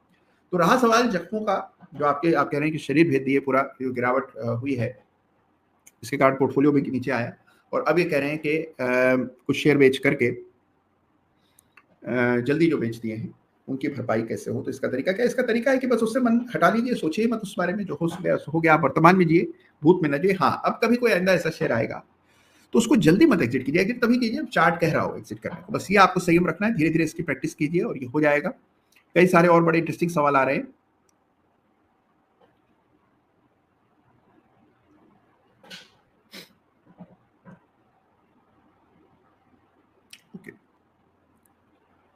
तो रहा सवाल जख्मों का, जो आप कह रहे हैं कि शरीर भेद दिए, पूरा गिरावट हुई है, इसके कारण पोर्टफोलियो भी नीचे आया, और अब ये कह रहे हैं कि कुछ शेयर बेच करके जल्दी जो बेच दिए हैं उनकी भरपाई कैसे हो। तो इसका तरीका क्या है? इसका तरीका है कि बस उससे मन हटा लीजिए, सोचिए मत उस बारे में, जो हो गया आप वर्तमान में जिए, भूत में न जिए। हाँ, अब कभी कोई आइंदा ऐसा शेयर आएगा तो उसको जल्दी मत एग्जिट कीजिए। एग्जिट तभी कीजिए चार्ट कह रहा हो एग्जिट करने को, बस ये आपको संयम रखना है। धीरे धीरे इसकी प्रैक्टिस कीजिए और ये हो जाएगा। कई सारे और बड़े इंटरेस्टिंग सवाल आ रहे हैं।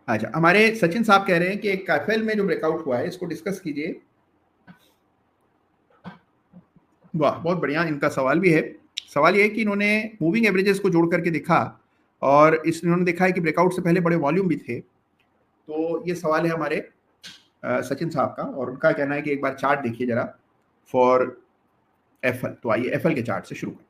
अच्छा, हमारे सचिन साहब कह रहे हैं कि कैफेल में जो ब्रेकआउट हुआ है इसको डिस्कस कीजिए। वाह, बहुत बढ़िया, इनका सवाल भी है। सवाल ये है कि इन्होंने मूविंग एवरेजेस को जोड़ करके देखा, और इन्होंने देखा है कि ब्रेकआउट से पहले बड़े वॉल्यूम भी थे। तो ये सवाल है हमारे सचिन साहब का, और उनका कहना है कि एक बार चार्ट देखिए जरा फॉर एफएल। तो आइए एफएल के चार्ट से शुरू करते हैं।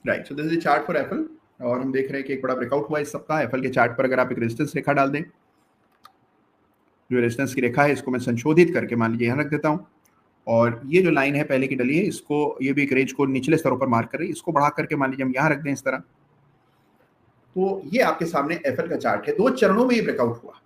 Right, so this is chart for FL, और हम देख रहे हैं कि एक बड़ा ब्रेकआउट हुआ इस सप्ताह एफएल के चार्ट पर। अगर आप एक रेजिस्टेंस रेखा डाल दें, जो रेजिस्टेंस की रेखा है इसको मैं संशोधित करके मान लीजिए यहाँ रख देता हूँ, और ये जो लाइन है पहले की डली है, इसको, ये भी एक रेंज को निचले स्तरों पर मार्क कर रही है, इसको बढ़ा करके मान लीजिए हम यहाँ रख दें इस तरह। तो ये आपके सामने एफएल का चार्ट है। 2 चरणों में ये ब्रेकआउट हुआ।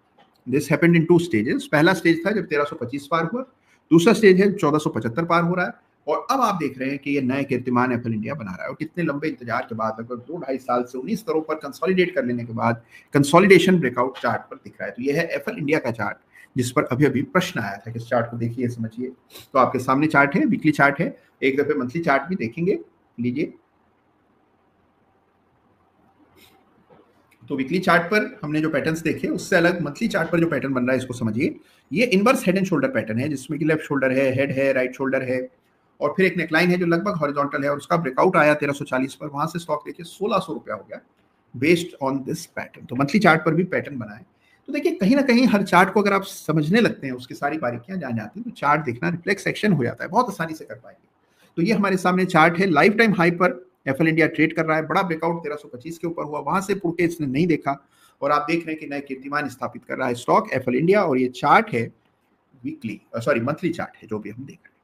This happened in 2 stages. पहला स्टेज था जब 1325 पार हुआ, दूसरा स्टेज है 1475 पार हो रहा है, और अब आप देख रहे हैं कि ये नए कीर्तिमान एफएल इंडिया बना रहा है। और कितने लंबे इंतजार के बाद, लगभग 2-2.5 साल से 19 स्तरों पर कंसोलिडेट कर लेने के बाद कंसोलिडेशन ब्रेकआउट चार्ट पर दिख रहा है। तो ये है एफएल इंडिया का चार्ट, जिस पर अभी अभी प्रश्न आया था कि इस चार्ट को देखिए, समझिए। तो आपके सामने चार्ट है, वीकली चार्ट है, एक दफे मंथली चार्ट भी देखेंगे, लीजिए। तो वीकली चार्ट पर हमने जो पैटर्न्स देखे उससे अलग मंथली चार्ट पर जो पैटर्न बन रहा है इसको समझिए। ये inverse head and shoulder pattern है, जिसमें कि लेफ्ट शोल्डर है, हेड है, राइट शोल्डर है, और फिर एक नेकलाइन है जो लगभग हॉरिजॉन्टल है, और उसका ब्रेकआउट आया 1340 पर। वहां से स्टॉक देखिए 1600 रुपया हो गया बेस्ड ऑन दिस पैटर्न। तो मंथली चार्ट पर भी पैटर्न बना है। तो देखिए कहीं ना कहीं हर चार्ट को अगर आप समझने लगते हैं, उसकी सारी बारीकियां जान जाती हैं, तो चार्ट देखना रिफ्लेक्स एक्शन हो जाता है, बहुत आसानी से कर पाएंगे। तो ये हमारे सामने चार्ट है, लाइफ टाइम हाई पर एफएल इंडिया ट्रेड कर रहा है। बड़ा ब्रेकआउट 1325 के ऊपर हुआ, वहां से पुड़ के इसने नहीं देखा, और आप देख रहे हैं कि नए कीर्तिमान स्थापित कर रहा है स्टॉक एफएल इंडिया। और ये चार्ट है वीकली, सॉरी मंथली चार्ट है जो भी हम देख रहे हैं।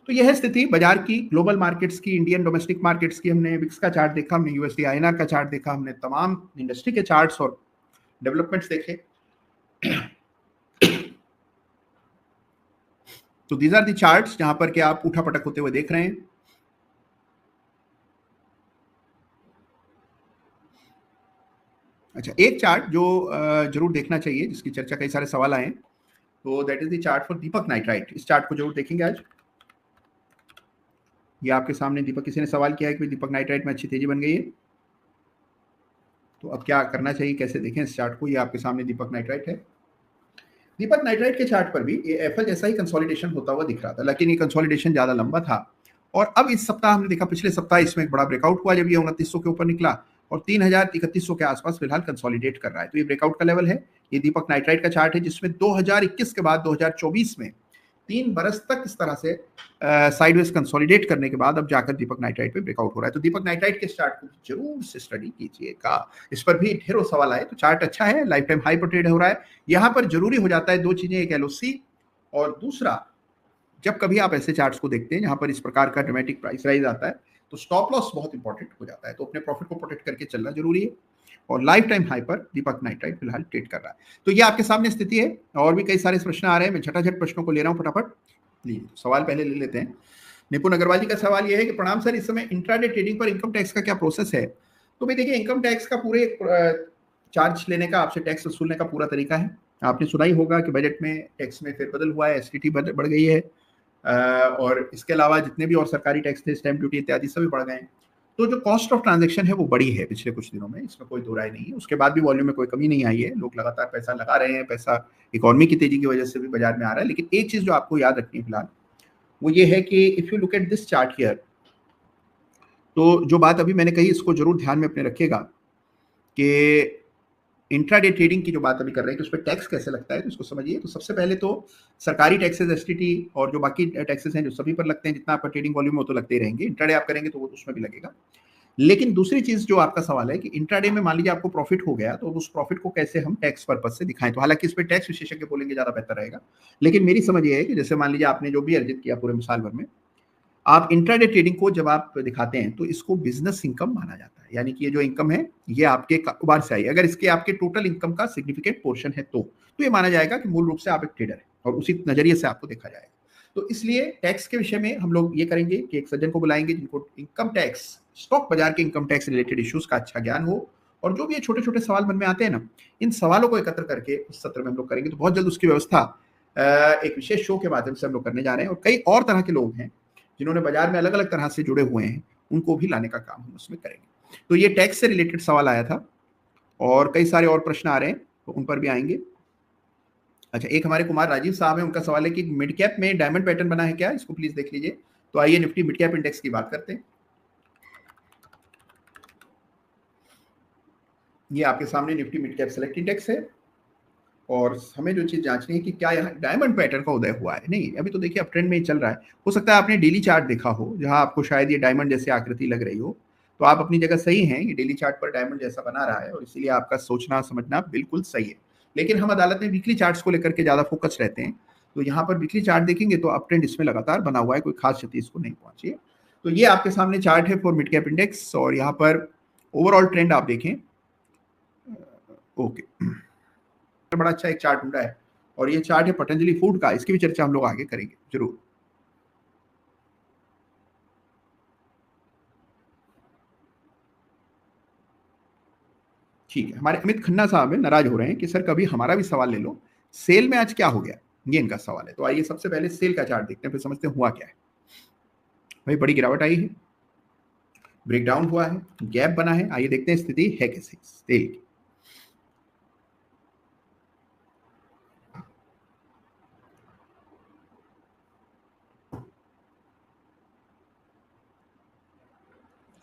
तो यह है स्थिति बाजार की, ग्लोबल मार्केट्स की, इंडियन डोमेस्टिक मार्केट्स की। हमने विक्स का चार्ट देखा, हमने यूएसडी आईएनआर का चार्ट देखा, हमने तमाम इंडस्ट्री के चार्ट्स और डेवलपमेंट्स देखे। तो दीज आर दी चार्ट्स जहां पर कि आप उठा पटक होते हुए देख रहे हैं। अच्छा, एक चार्ट जो जरूर देखना चाहिए, जिसकी चर्चा कई सारे सवाल आए, तो that is the chart for Deepak nitrite. इस चार्ट को जरूर देखेंगे आज। ये आपके सामने दीपक, किसी ने सवाल किया है कि दीपक नाइट्राइट में अच्छी तेजी बन गई है, तो अब क्या करना चाहिए, कैसे देखें इस चार्ट को। ये आपके सामने दीपक नाइट्राइट है। दीपक नाइट्राइट के चार्ट पर भी ये एफएल जैसा ही कंसोलिडेशन होता हुआ दिख रहा था, लेकिन ये कंसोलिडेशन ज्यादा लंबा था। और अब इस सप्ताह हमने देखा, पिछले सप्ताह इसमें एक बड़ा ब्रेकआउट हुआ जब ये 2900 के ऊपर निकला और 3000-3100 के आसपास फिलहाल कंसोलिडेट कर रहा है। तो ये ब्रेकआउट का लेवल है। ये दीपक नाइट्राइट का चार्ट है, जिसमें 2021 के बाद 2024 में 3 बरस तक इस तरह से साइडवेज कंसोलिडेट करने के बाद अब जाकर दीपक नाइट्राइट पे ब्रेकआउट हो रहा है। तो दीपक नाइट्राइट के चार्ट को जरूर से स्टडी कीजिएगा। इस पर भी ढेरों सवाल आए। तो चार्ट अच्छा है, लाइफ टाइम हाई पर ट्रेड हो रहा है। यहाँ पर जरूरी हो जाता है दो चीजें, एक एलओसी और दूसरा, जब कभी आप ऐसे चार्ट्स को देखते हैं जहां पर इस प्रकार का ड्रामेटिक प्राइस राइज आता है, तो स्टॉप लॉस बहुत इंपॉर्टेंट हो जाता है। तो अपने प्रॉफिट को प्रोटेक्ट करके चलना जरूरी है। और लाइफ टाइम हाई पर दीपक नाइट्राइट फिलहाल ट्रेड कर रहा है। तो ये आपके सामने स्थिति है। और भी कई सारे प्रश्न आ रहे हैं, मैं झटाझट प्रश्नों को ले रहा हूँ फटाफट। सवाल पहले ले लेते हैं। निपुण अग्रवाल जी का सवाल यह है कि प्रणाम सर, इस समय इंट्राडे ट्रेडिंग पर इनकम टैक्स का क्या प्रोसेस है। तो भाई देखिए, इनकम टैक्स का पूरे चार्ज लेने का, आपसे टैक्स वसूलने का पूरा तरीका है। आपने सुना ही होगा कि बजट में टैक्स में फेरबदल हुआ है, एसटीटी बढ़ गई है, और इसके अलावा जितने भी और सरकारी टैक्स थे, स्टैंप ड्यूटी इत्यादि सभी बढ़ गए हैं। तो जो कॉस्ट ऑफ ट्रांजैक्शन है वो बढ़ी है पिछले कुछ दिनों में, इसमें कोई दो राय नहीं है। उसके बाद भी वॉल्यूम में कोई कमी नहीं आई है, लोग लगातार पैसा लगा रहे हैं, पैसा इकोनॉमी की तेजी की वजह से भी बाजार में आ रहा है। लेकिन एक चीज जो आपको याद रखनी है फिलहाल, वो ये है कि if you look at this chart here, तो जो बात अभी मैंने कही इसको जरूर ध्यान में अपने रखिएगा कि इंट्राडे ट्रेडिंग की जो बात अभी कर रहे हैं कि उस पर टैक्स कैसे लगता है, तो इसको समझिए। तो सबसे पहले तो सरकारी टैक्सेस, एसटीटी और जो बाकी टैक्सेस हैं जो सभी पर लगते हैं, जितना आपका ट्रेडिंग वॉल्यूम हो तो लगते ही रहेंगे। इंट्राडे आप करेंगे तो वो उसमें भी लगेगा। लेकिन दूसरी चीज जो आपका सवाल है कि इंट्राडे में मान लीजिए आपको प्रॉफिट हो गया, तो उस प्रॉफिट को कैसे हम टैक्स पर्पज से दिखाएं। तो हालांकि इस पर टैक्स विशेषज्ञ बोलेंगे ज्यादा बेहतर रहेगा, लेकिन मेरी समझ ये है कि जैसे मान लीजिए आपने जो भी अर्जित किया पूरे साल भर में, आप इंट्राडे ट्रेडिंग को जब आप दिखाते हैं तो इसको बिजनेस इनकम माना जाता है। यानी कि ये जो इनकम है ये आपके कारोबार से आई। अगर इसके आपके टोटल इनकम का सिग्निफिकेंट पोर्शन है तो ये माना जाएगा कि मूल रूप से आप एक ट्रेडर है, और उसी नजरिए से आपको देखा जाएगा। तो इसलिए टैक्स के विषय में हम लोग ये करेंगे कि एक सज्जन को बुलाएंगे जिनको इनकम टैक्स, स्टॉक बाजार के इनकम टैक्स रिलेटेड इश्यूज का अच्छा ज्ञान हो, और जो भी ये छोटे छोटे सवाल मन में आते हैं ना, इन सवालों को एकत्र करके उस सत्र में हम लोग करेंगे। तो बहुत जल्द उसकी व्यवस्था एक विशेष शो के माध्यम से हम लोग करने जा रहे हैं। और कई और तरह के लोग हैं जिन्होंने बाजार में अलग अलग तरह से जुड़े हुए हैं, उनको भी लाने का काम हम उसमें करेंगे। तो ये टैक्स से रिलेटेड सवाल आया था, और कई सारे और प्रश्न आ रहे हैं, तो उन पर भी आएंगे। अच्छा, एक हमारे कुमार राजीव साहब है, उनका सवाल है कि मिड कैप में डायमंड पैटर्न बना है क्या, इसको प्लीज देख लीजिए। तो आइए निफ्टी मिड कैप इंडेक्स की बात करते हैं। ये आपके सामने Nifty mid cap select index है, और हमें जो चीज जांचनी है कि क्या यहाँ डायमंड पैटर्न का उदय हुआ है। नहीं, अभी तो देखिए अब ट्रेंड में ही चल रहा है। हो सकता है आपने डेली चार्ट देखा हो जहां आपको शायद ये डायमंड जैसी आकृति लग रही हो, तो आप अपनी जगह सही हैं। ये डेली चार्ट पर डायमंड जैसा बना रहा है, और इसीलिए आपका सोचना समझना बिल्कुल सही है। लेकिन हम अदालत में वीकली चार्ट्स को लेकर के ज्यादा फोकस रहते हैं। तो यहाँ पर वीकली चार्ट देखेंगे तो अप ट्रेंड इसमें लगातार बना हुआ है, कोई खास क्षति इसको नहीं पहुंची है। तो ये आपके सामने चार्ट है फॉर मिड कैप इंडेक्स, और यहाँ पर ओवरऑल ट्रेंड आप देखें। ओके, बड़ा अच्छा एक चार्ट ढूंढा है, और ये चार्ट है पतंजलि फूड का। इसकी भी चर्चा हम लोग आगे करेंगे जरूर। ठीक है, हमारे अमित खन्ना साहब है, नाराज हो रहे हैं कि सर कभी हमारा भी सवाल ले लो, सेल में आज क्या हो गया, ये इनका सवाल है। तो आइए सबसे पहले सेल का चार्ट देखते हैं, फिर समझते हैं हुआ क्या है। भाई बड़ी गिरावट आई है, ब्रेकडाउन हुआ है, गैप बना है। आइए देखते हैं स्थिति है कैसे सेल की।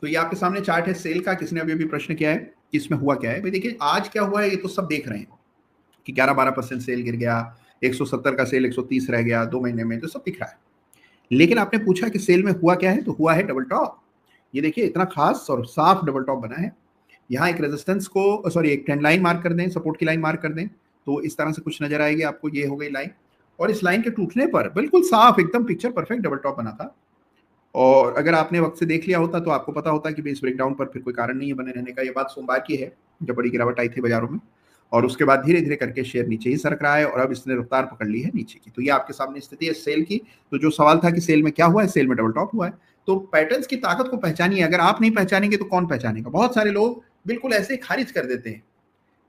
तो ये आपके सामने चार्ट है सेल का। किसने अभी अभी प्रश्न किया है कि इसमें हुआ क्या है। भाई देखिए, आज क्या हुआ है ये तो सब देख रहे हैं कि 11-12% सेल गिर गया, 170 का सेल 130 रह गया 2 महीने में, तो सब दिख रहा है। लेकिन आपने पूछा कि सेल में हुआ क्या है, तो हुआ है डबल टॉप। ये देखिए इतना खास और साफ डबल टॉप बना है। यहाँ एक रेजिस्टेंस को, सॉरी एक ट्रेंड लाइन मार्क कर दें, सपोर्ट की लाइन मार्क कर दें, तो इस तरह से कुछ नजर आएगी आपको। ये हो गई लाइन, और इस लाइन के टूटने पर बिल्कुल साफ एकदम पिक्चर परफेक्ट डबल टॉप बना था। और अगर आपने वक्त से देख लिया होता तो आपको पता होता कि इस ब्रेकडाउन पर फिर कोई कारण नहीं है बने रहने का। ये बात सोमवार की है जब बड़ी गिरावट आई थी बाजारों में, और उसके बाद धीरे धीरे करके शेयर नीचे ही सरक रहा है और अब इसने रफ्तार पकड़ ली है नीचे की। तो ये आपके सामने स्थिति है सेल की। तो जो सवाल था कि सेल में क्या हुआ है, सेल में डबल टॉप हुआ है। तो पैटर्न्स की ताकत को पहचानिए। अगर आप नहीं पहचानेंगे तो कौन पहचानेगा। बहुत सारे लोग बिल्कुल ऐसे ही खारिज कर देते हैं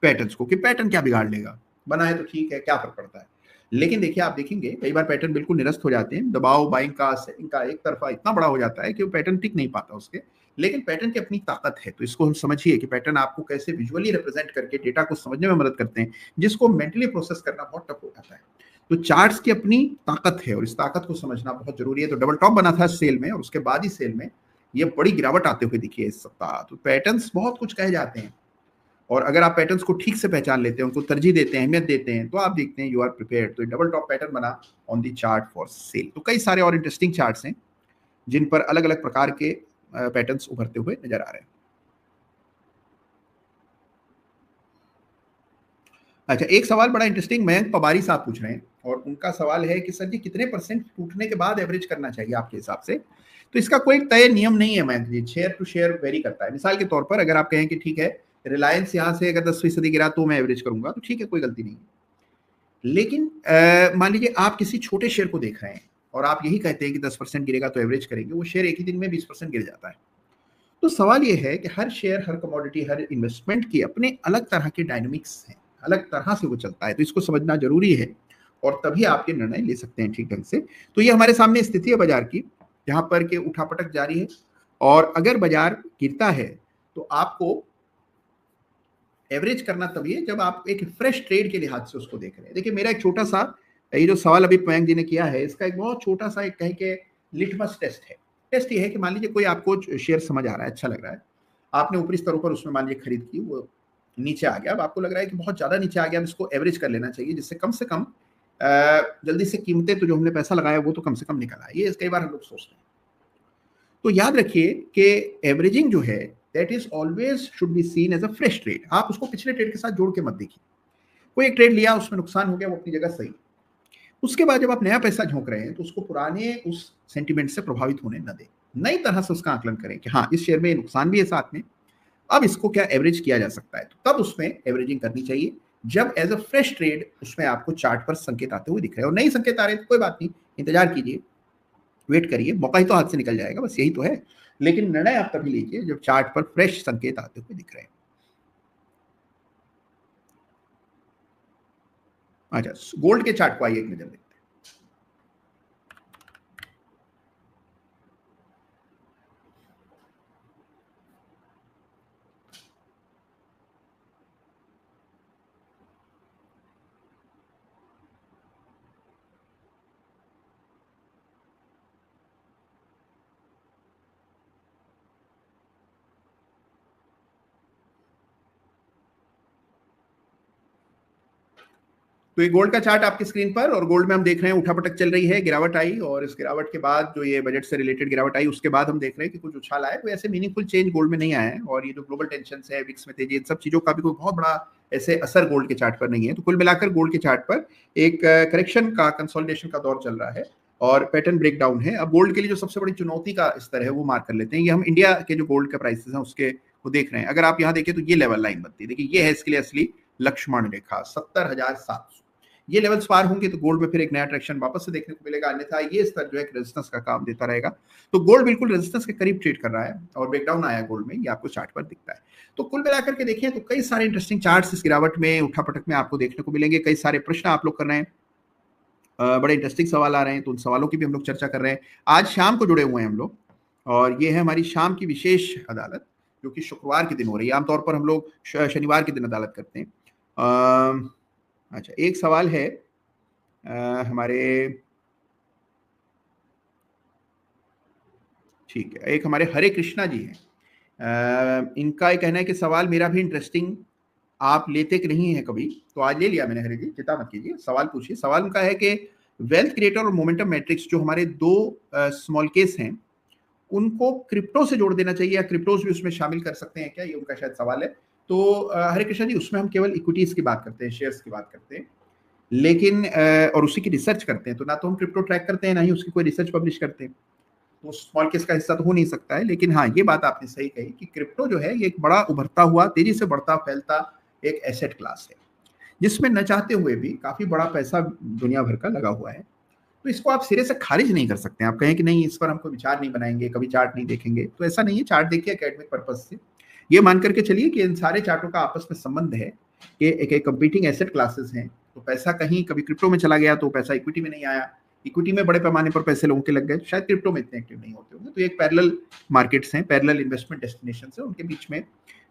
पैटर्न्स को कि पैटर्न क्या बिगाड़ लेगा, बना है तो ठीक है, क्या फर्क पड़ता है। लेकिन देखिए, आप देखेंगे कई बार पैटर्न बिल्कुल निरस्त हो जाते हैं। दबाव बाइंग का सेलिंग का एक तरफा इतना बड़ा हो जाता है कि वो पैटर्न टिक नहीं पाता उसके। लेकिन पैटर्न की अपनी ताकत है। तो इसको हम समझिए कि पैटर्न आपको कैसे विजुअली रिप्रेजेंट करके डेटा को समझने में मदद करते हैं, जिसको मेंटली प्रोसेस करना बहुत टफ हो जाता है। तो चार्ट्स की अपनी ताकत है और इस ताकत को समझना बहुत जरूरी है। तो डबल टॉप बना था सेल में और उसके बाद ही सेल में ये बड़ी गिरावट आते हुए दिखी है इस सप्ताह। तो पैटर्न्स बहुत कुछ कहे जाते हैं और अगर आप पैटर्न्स को ठीक से पहचान लेते हैं, उनको तरजीह देते हैं, अहमियत देते हैं, तो आप देखते हैं यू आर प्रिपेयर्ड। तो डबल टॉप पैटर्न बना on the chart for sale. तो कई सारे और इंटरेस्टिंग चार्ट्स हैं जिन पर अलग अलग प्रकार के पैटर्न्स उभरते हुए नजर आ रहे हैं। अच्छा, एक सवाल बड़ा इंटरेस्टिंग मयंक पवारी साहब पूछ रहे हैं और उनका सवाल है कि सर जी कितने परसेंट टूटने के बाद एवरेज करना चाहिए आपके हिसाब से। तो इसका कोई तय नियम नहीं है मयंक जी, शेयर टू शेयर वेरी करता है। मिसाल के तौर पर अगर आप कहें कि ठीक है रिलायंस यहां से अगर 10% गिरा तो मैं एवरेज करूंगा, तो ठीक है, कोई गलती नहीं है। लेकिन मान लीजिए आप किसी छोटे शेयर को देख रहे हैं और आप यही कहते हैं कि 10% गिरेगा तो एवरेज करेंगे, वो शेयर एक ही दिन में 20% गिर जाता है। तो सवाल ये है कि हर शेयर, हर कमोडिटी, हर इन्वेस्टमेंट की अपने अलग तरह के डायनामिक्स हैं, अलग तरह से वो चलता है। तो इसको समझना जरूरी है और तभी आप ये निर्णय ले सकते हैं ठीक ढंग से। तो ये हमारे सामने स्थिति है बाजार की, जहां पर के उठापटक जारी है और अगर बाजार गिरता है तो आपको एवरेज करना तभी है जब आप एक फ्रेश ट्रेड के लिहाज से उसको देख रहे हैं। देखिए, मेरा एक छोटा सा ये जो सवाल अभी मयंक जी ने किया है, इसका एक बहुत छोटा सा एक कहें कि लिटमस टेस्ट है। टेस्ट ये है कि मान लीजिए कोई आपको शेयर समझ आ रहा है, अच्छा लग रहा है, आपने ऊपरी स्तरों पर उसमें मान लीजिए खरीद की, वो नीचे आ गया, अब आपको लग रहा है कि बहुत ज्यादा नीचे आ गया, अब इसको एवरेज कर लेना चाहिए जिससे कम से कम जल्दी से कीमतें तो जो हमने पैसा लगाया वो तो कम से कम निकल आए। ये कई बार हम लोग सोचते हैं। तो याद रखिए कि एवरेजिंग जो है that is always should be seen as a fresh trade. आप उसको पिछले ट्रेड के साथ जोड़ के मत देखिए। कोई एक ट्रेड लिया, उसमें नुकसान हो गया, वो अपनी जगह सही। उसके बाद जब आप नया पैसा झोंक रहे हैं तो उसको पुराने उस सेंटिमेंट से प्रभावित होने न दें। नई तरह से उसका आकलन करें कि हाँ, इस शेयर में नुकसान भी है साथ में, अब इसको क्या एवरेज किया जा सकता है। तो तब उसमें एवरेजिंग करनी चाहिए जब एज अ फ्रेश ट्रेड उसमें आपको चार्ट पर संकेत आते हुए दिख रहे हैं। और नई संकेत आ रहे हैं तो कोई बात नहीं, इंतजार कीजिए, वेट करिए, मौका ही तो हाथ से निकल जाएगा, बस यही तो है। लेकिन निर्णय आप तभी लीजिए जब चार्ट पर फ्रेश संकेत आते हुए दिख रहे हैं। अच्छा, गोल्ड के चार्ट को आइए एक नजर देखते हैं। तो ये गोल्ड का चार्ट आपकी स्क्रीन पर, और गोल्ड में हम देख रहे हैं उठापटक चल रही है, गिरावट आई और इस गिरावट के बाद जो ये बजट से रिलेटेड गिरावट आई उसके बाद हम देख रहे हैं कि कुछ उछाल आया। कोई ऐसे मीनिंगफुल चेंज गोल्ड में नहीं आया है और ये जो ग्लोबल टेंशन है, विक्स में तेजी, इन सब चीजों का भी कोई बहुत बड़ा ऐसे असर गोल्ड के चार्ट पर नहीं है। तो कुल मिलाकर गोल्ड के चार्ट पर एक करेक्शन का, कंसोलिडेशन का दौर चल रहा है और पैटर्न ब्रेकडाउन है। अब गोल्ड के लिए जो सबसे बड़ी चुनौती का स्तर है वो मार्क कर लेते हैं। ये हम इंडिया के जो गोल्ड के प्राइसेस हैं उसके वो देख रहे हैं। अगर आप यहाँ देखें तो ये लेवल लाइन बनती है, देखिए ये है इसके लिए असली लक्ष्मण रेखा 70,700। ये लेवल्स पार होंगे तो गोल्ड में फिर एक नया ट्रैक्शन वापस से देखने को मिलेगा, अन्यथा ये स्तर जो है रेजिस्टेंस का काम देता रहेगा। तो गोल्ड बिल्कुल रेजिस्टेंस के करीब ट्रेड कर रहा है और ब्रेकडाउन आया गोल्ड में, ये आपको चार्ट पर दिखता है। तो कुल मिलाकर के देखें तो कई सारे इंटरेस्टिंग चार्ट्स इस गिरावट में, उठापटक में आपको देखने को मिलेंगे। कई सारे प्रश्न आप लोग कर रहे हैं, बड़े इंटरेस्टिंग सवाल आ रहे हैं, तो उन सवालों की भी हम लोग चर्चा कर रहे हैं। आज शाम को जुड़े हुए हैं हम लोग और ये है हमारी शाम की विशेष अदालत जो कि शुक्रवार के दिन हो रही है। आमतौर पर हम लोग शनिवार के दिन अदालत करते हैं। अच्छा, एक सवाल है हमारे, ठीक है, एक हमारे हरे कृष्णा जी हैं। इनका ये कहना है कि सवाल मेरा भी इंटरेस्टिंग, आप लेते कि नहीं है कभी, तो आज ले लिया मैंने। हरे जी, चिंता मत कीजिए, सवाल पूछिए। सवाल उनका है कि वेल्थ क्रिएटर और मोमेंटम मैट्रिक्स जो हमारे दो स्मॉल केस हैं उनको क्रिप्टो से जोड़ देना चाहिए या क्रिप्टोज भी उसमें शामिल कर सकते हैं क्या, ये उनका शायद सवाल है। तो हरे कृष्णा जी, उसमें हम केवल इक्विटीज की बात करते हैं, शेयर्स की बात करते हैं। लेकिन और उसी की रिसर्च करते हैं, तो ना तो हम क्रिप्टो ट्रैक करते हैं, ना ही उसकी कोई रिसर्च पब्लिश करते हैं, तो स्मॉल केस का हिस्सा तो हो नहीं सकता है। लेकिन हाँ, ये बात आपने सही कही कि क्रिप्टो जो है ये एक बड़ा उभरता हुआ, तेजी से बढ़ता फैलता एक एसेट क्लास है, जिसमें न चाहते हुए भी काफी बड़ा पैसा दुनिया भर का लगा हुआ है। तो इसको आप सिरे से खारिज नहीं कर सकते। आप कहें कि नहीं, इस पर हम कोई विचार नहीं बनाएंगे, कभी चार्ट नहीं देखेंगे, तो ऐसा नहीं है। चार्ट देखिए एकेडमिक पर्पज से, ये मान करके चलिए कि इन सारे चार्टों का आपस में संबंध है कि एक कंपीटिंग एसेट क्लासेस हैं। तो पैसा कहीं कभी क्रिप्टो में चला गया तो पैसा इक्विटी में नहीं आया, इक्विटी में बड़े पैमाने पर पैसे लोगों के लग गए, शायद क्रिप्टो में इतने एक्टिव नहीं होते होंगे। तो एक पैरेलल मार्केट्स हैं, पैरेलल इन्वेस्टमेंट डेस्टिनेशन है, उनके बीच में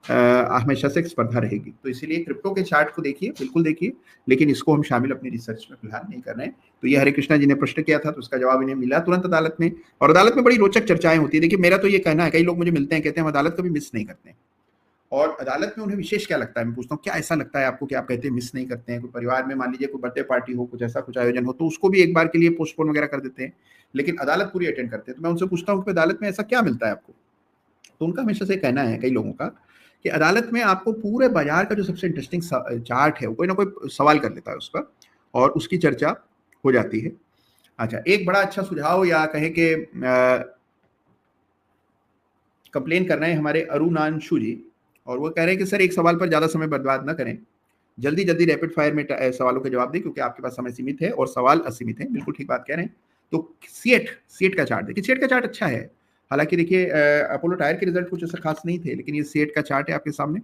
हमेशा से एक स्पर्धा रहेगी। तो इसीलिए क्रिप्टो के चार्ट को देखिए, बिल्कुल देखिए, लेकिन इसको हम शामिल अपनी रिसर्च में फिलहाल नहीं कर रहे हैं। तो ये हरे कृष्णा जी ने प्रश्न किया था, तो उसका जवाब इन्हें मिला तुरंत अदालत में, और अदालत में बड़ी रोचक चर्चाएं होती है। देखिए, मेरा तो ये कहना है, कई लोग मुझे मिलते हैं, कहते हैं हम अदालत कभी मिस नहीं करते हैं, और अदालत में उन्हें विशेष क्या लगता है, मैं पूछता हूँ क्या ऐसा लगता है आपको कि आप कहते हैं मिस नहीं करते हैं? कोई परिवार में मान लीजिए कोई बर्थडे पार्टी हो, कुछ ऐसा कुछ आयोजन हो, तो उसको भी एक बार के लिए पोस्टपोन वगैरह कर देते हैं, लेकिन अदालत पूरी अटेंड करते हैं। तो मैं उनसे पूछता हूँ कि अदालत में ऐसा क्या मिलता है आपको? तो उनका हमेशा से कहना है, कई लोगों का, कि अदालत में आपको पूरे बाजार का जो सबसे इंटरेस्टिंग चार्ट है, वो कोई ना कोई सवाल कर लेता है उसका, और उसकी चर्चा हो जाती है। अच्छा, एक बड़ा अच्छा सुझाव या कहे कि कंप्लेन कर रहे हैं हमारे अरुणांशु जी, और वो कह रहे हैं कि सर एक सवाल पर ज़्यादा समय बर्बाद ना करें, जल्दी जल्दी रैपिड फायर में सवालों के जवाब दें, क्योंकि आपके पास समय सीमित है और सवाल असीमित है। बिल्कुल ठीक बात कह रहे हैं। तो सीएट का चार्ट देखिए, सीएट का चार्ट अच्छा है। हालांकि देखिए अपोलो टायर के रिजल्ट कुछ ऐसा खास नहीं थे, लेकिन ये सीएट का चार्ट है आपके सामने,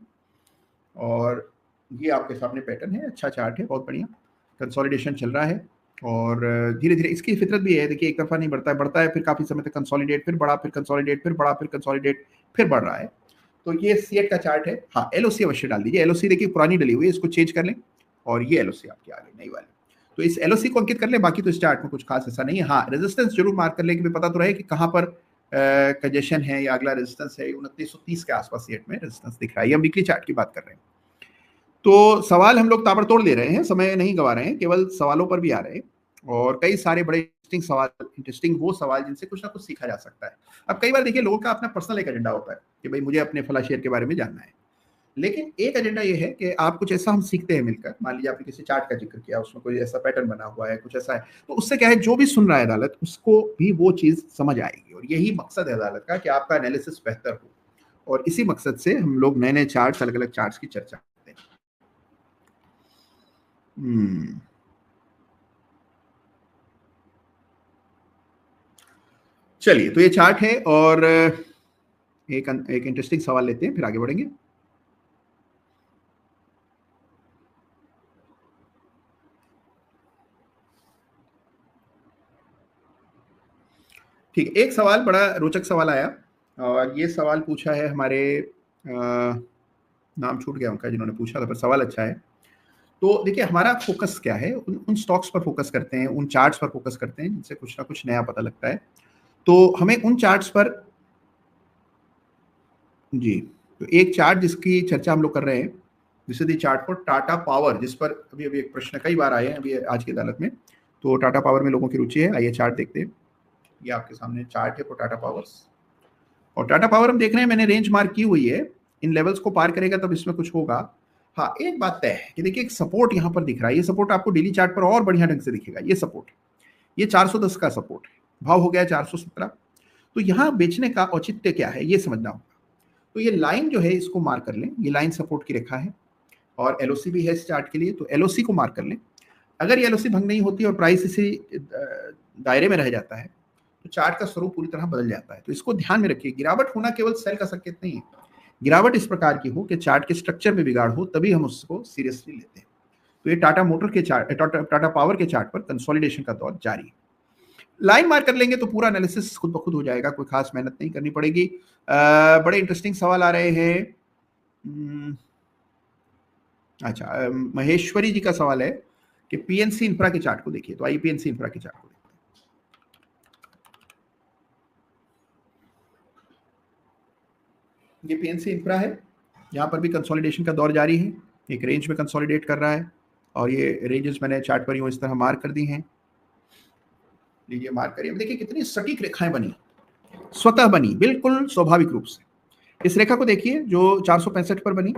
और ये आपके सामने पैटर्न है, अच्छा चार्ट है, बहुत बढ़िया। कंसोलिडेशन चल रहा है, और धीरे धीरे इसकी फितरत भी है। देखिए, एक तरफा नहीं बढ़ता है, फिर काफी समय तक कंसोलिडेट, फिर बड़ा, फिर कंसोलिडेट, फिर बड़ा, फिर कंसोलिडेट, फिर बढ़ रहा है। तो ये सीएट का चार्ट है। हाँ, एलओसी अवश्य डाल दीजिए। एलओसी देखिए पुरानी डली हुई है, इसको चेंज कर लें, और ये एलओसी आपकी आ गई नई वाली। तो इस एलओसी को अंकित कर लें। बाकी तो इस चार्ट में कुछ खास ऐसा नहीं है। हाँ, रेजिस्टेंस जरूर मार्क कर लें कि पता तो रहे कि कहाँ पर कंजेशन है, या अगला रेजिस्टेंस है। 2930 के आसपास सीएट में रेजिस्टेंस दिख रहा है। ये हम वीकली चार्ट की बात कर रहे हैं। तो सवाल हम लोग ताबड़तोड़ ले रहे हैं, समय नहीं गवा रहे हैं, केवल सवालों पर भी आ रहे हैं, और कई सारे बड़े इंटरेस्टिंग वो सवाल जिनसे कुछ ना कुछ सीखा जा सकता है। अब कई बार देखिए, लोगों का अपना पर्सनल एक एजेंडा होता है कि भाई मुझे अपने फला शेयर के बारे में जानना है, लेकिन एक एजेंडा ये है कि आप कुछ ऐसा हम सीखते हैं मिलकर। मान लीजिए आपने किसी चार्ट का जिक्र किया, उसमें कोई ऐसा पैटर्न बना हुआ है, कुछ ऐसा है, तो उससे क्या है, जो भी सुन रहा है अदालत, उसको भी वो चीज समझ आएगी। और यही मकसद है अदालत का, कि आपका एनालिसिस बेहतर हो, और इसी मकसद से हम लोग नए नए चार्ट, अलग अलग चार्ट की चर्चा करते हैं। चलिए, तो ये चार्ट है, और एक इंटरेस्टिंग सवाल लेते हैं, फिर आगे बढ़ेंगे। ठीक है, एक सवाल, बड़ा रोचक सवाल आया, और ये सवाल पूछा है हमारे नाम छूट गया उनका जिन्होंने पूछा था, पर सवाल अच्छा है। तो देखिए, हमारा फोकस क्या है, उन स्टॉक्स पर फोकस करते हैं, उन चार्ट्स पर फोकस करते हैं जिनसे कुछ ना कुछ नया पता लगता है। तो हमें उन चार्ट्स पर, जी, तो एक चार्ट जिसकी चर्चा हम लोग कर रहे हैं, जिसे चार्ट पर टाटा पावर, जिस पर अभी अभी एक प्रश्न कई बार आए हैं अभी आज की अदालत में, तो टाटा पावर में लोगों की रुचि है। आइए चार्ट देखते हैं। ये आपके सामने चार्ट है फॉर टाटा पावर्स, और टाटा पावर हम देख रहे हैं, मैंने रेंज मार्क की हुई है। इन लेवल्स को पार करेगा तब इसमें कुछ होगा। हाँ, एक बात तय है कि देखिए, एक सपोर्ट यहाँ पर दिख रहा है। ये सपोर्ट आपको डेली चार्ट पर और बढ़िया ढंग से दिखेगा। ये सपोर्ट, ये 410 का सपोर्ट है, भाव हो गया 417। तो यहाँ बेचने का औचित्य क्या है, ये समझना होगा। तो ये लाइन जो है, इसको मार्क कर लें। ये लाइन सपोर्ट की रेखा है, और एलओसी भी है इस चार्ट के लिए, तो एलओसी को मार्क कर लें। अगर ये एलओसी भंग नहीं होती और प्राइस इसी दायरे में रह जाता है, तो चार्ट का स्वरूप पूरी तरह बदल जाता है। तो इसको ध्यान में रखिए। गिरावट होना केवल सेल का संकेत नहीं है। गिरावट इस प्रकार की हो कि चार्ट के स्ट्रक्चर में बिगाड़ हो, तभी हम उसको सीरियसली लेते हैं। तो ये टाटा मोटर के चार्ट, टाटा पावर के चार्ट पर कंसोलिडेशन का दौर जारी है। लाइन मार्क कर लेंगे तो पूरा एनालिसिस खुद ब खुद हो जाएगा, कोई खास मेहनत नहीं करनी पड़ेगी। बड़े इंटरेस्टिंग सवाल आ रहे हैं। अच्छा, महेश्वरी जी का सवाल है कि पीएनसी इंफ्रा के चार्ट को देखिए। तो आइए पीएनसी इंफ्रा के चार्ट को देखिए। ये पीएनसी इंफ्रा है, यहाँ पर भी कंसोलिडेशन का दौर जारी है। एक रेंज में कंसोलिडेट कर रहा है, और ये रेंजेस मैंने चार्ट पर यूं इस तरह मार्क कर दी हैं। लीजिए, मार्क करिए। देखिए कितनी सटीक रेखाएं बनी, स्वतः बनी, बिल्कुल स्वाभाविक रूप से। इस रेखा को देखिए जो 465 पर बनी,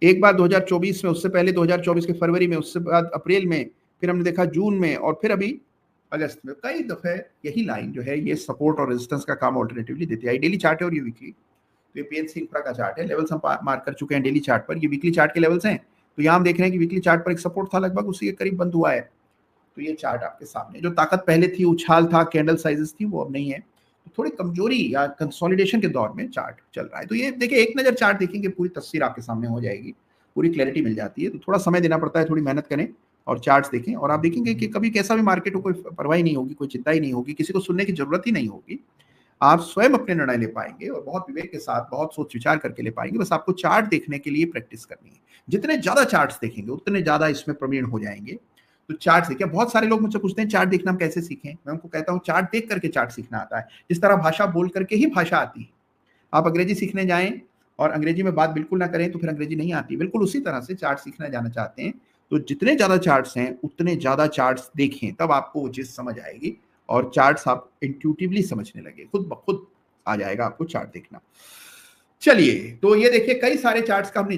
एक बार 2024 में, उससे पहले 2024 के फरवरी में, उससे बाद अप्रैल में फिर हमने देखा जून में, और फिर अभी अगस्त में। कई दफे यही लाइन जो है ये सपोर्ट और रेजिस्टेंस का काम ऑल्टरनेटिवली देती है। डेली चार्ट है और ये वीकली, तो ये पीएनसी इंफ्रा का चार्ट है। लेवल्स हम मार्क कर चुके हैं डेली चार्ट पर, ये वीकली चार्ट के लेवल्स हैं। तो यहाँ हम देख रहे हैं कि वीकली चार्ट पर एक सपोर्ट था, लगभग उसी के करीब बंद हुआ है। तो ये चार्ट आपके सामने, जो ताकत पहले थी, उछाल था, कैंडल साइजेस थी, वो अब नहीं है। तो थोड़ी कमजोरी या कंसोलिडेशन के दौर में चार्ट चल रहा है। तो ये देखिए, एक नजर चार्ट देखेंगे पूरी तस्वीर आपके सामने हो जाएगी, पूरी क्लैरिटी मिल जाती है। तो थोड़ा समय देना पड़ता है, थोड़ी मेहनत करें और चार्ट्स देखें, और आप देखेंगे कि कभी कैसा भी मार्केट हो, कोई परवाह ही नहीं होगी, कोई चिंता ही नहीं होगी, किसी को सुनने की जरूरत ही नहीं होगी। आप स्वयं अपने निर्णय ले पाएंगे और बहुत विवेक के साथ, बहुत सोच विचार करके ले पाएंगे। बस आपको चार्ट देखने के लिए प्रैक्टिस करनी है। जितने ज्यादा चार्ट्स देखेंगे उतने ज्यादा इसमें प्रवीण हो जाएंगे। तो चार्ट देखिए, बहुत सारे लोग मुझसे पूछते हैं चार्ट देखना हम कैसे सीखें। मैं उनको कहता हूँ चार्ट देख करके चार्ट सीखना आता है। जिस तरह भाषा बोल करके ही भाषा आती है। आप अंग्रेजी सीखने जाएं और अंग्रेजी में बात बिल्कुल ना करें तो फिर अंग्रेजी नहीं आती। बिल्कुल उसी तरह से चार्ट सीखना जाना चाहते हैं तो जितने ज्यादा चार्ट्स हैं उतने ज्यादा चार्ट्स देखें, तब आपको वो चीज समझ आएगी और चार्ट्स आप इंट्यूटिवली समझने लगे, खुद ब खुद आ जाएगा आपको चार्ट देखना। चलिए, तो ये देखिए, कई सारे चार्ट्स का हमने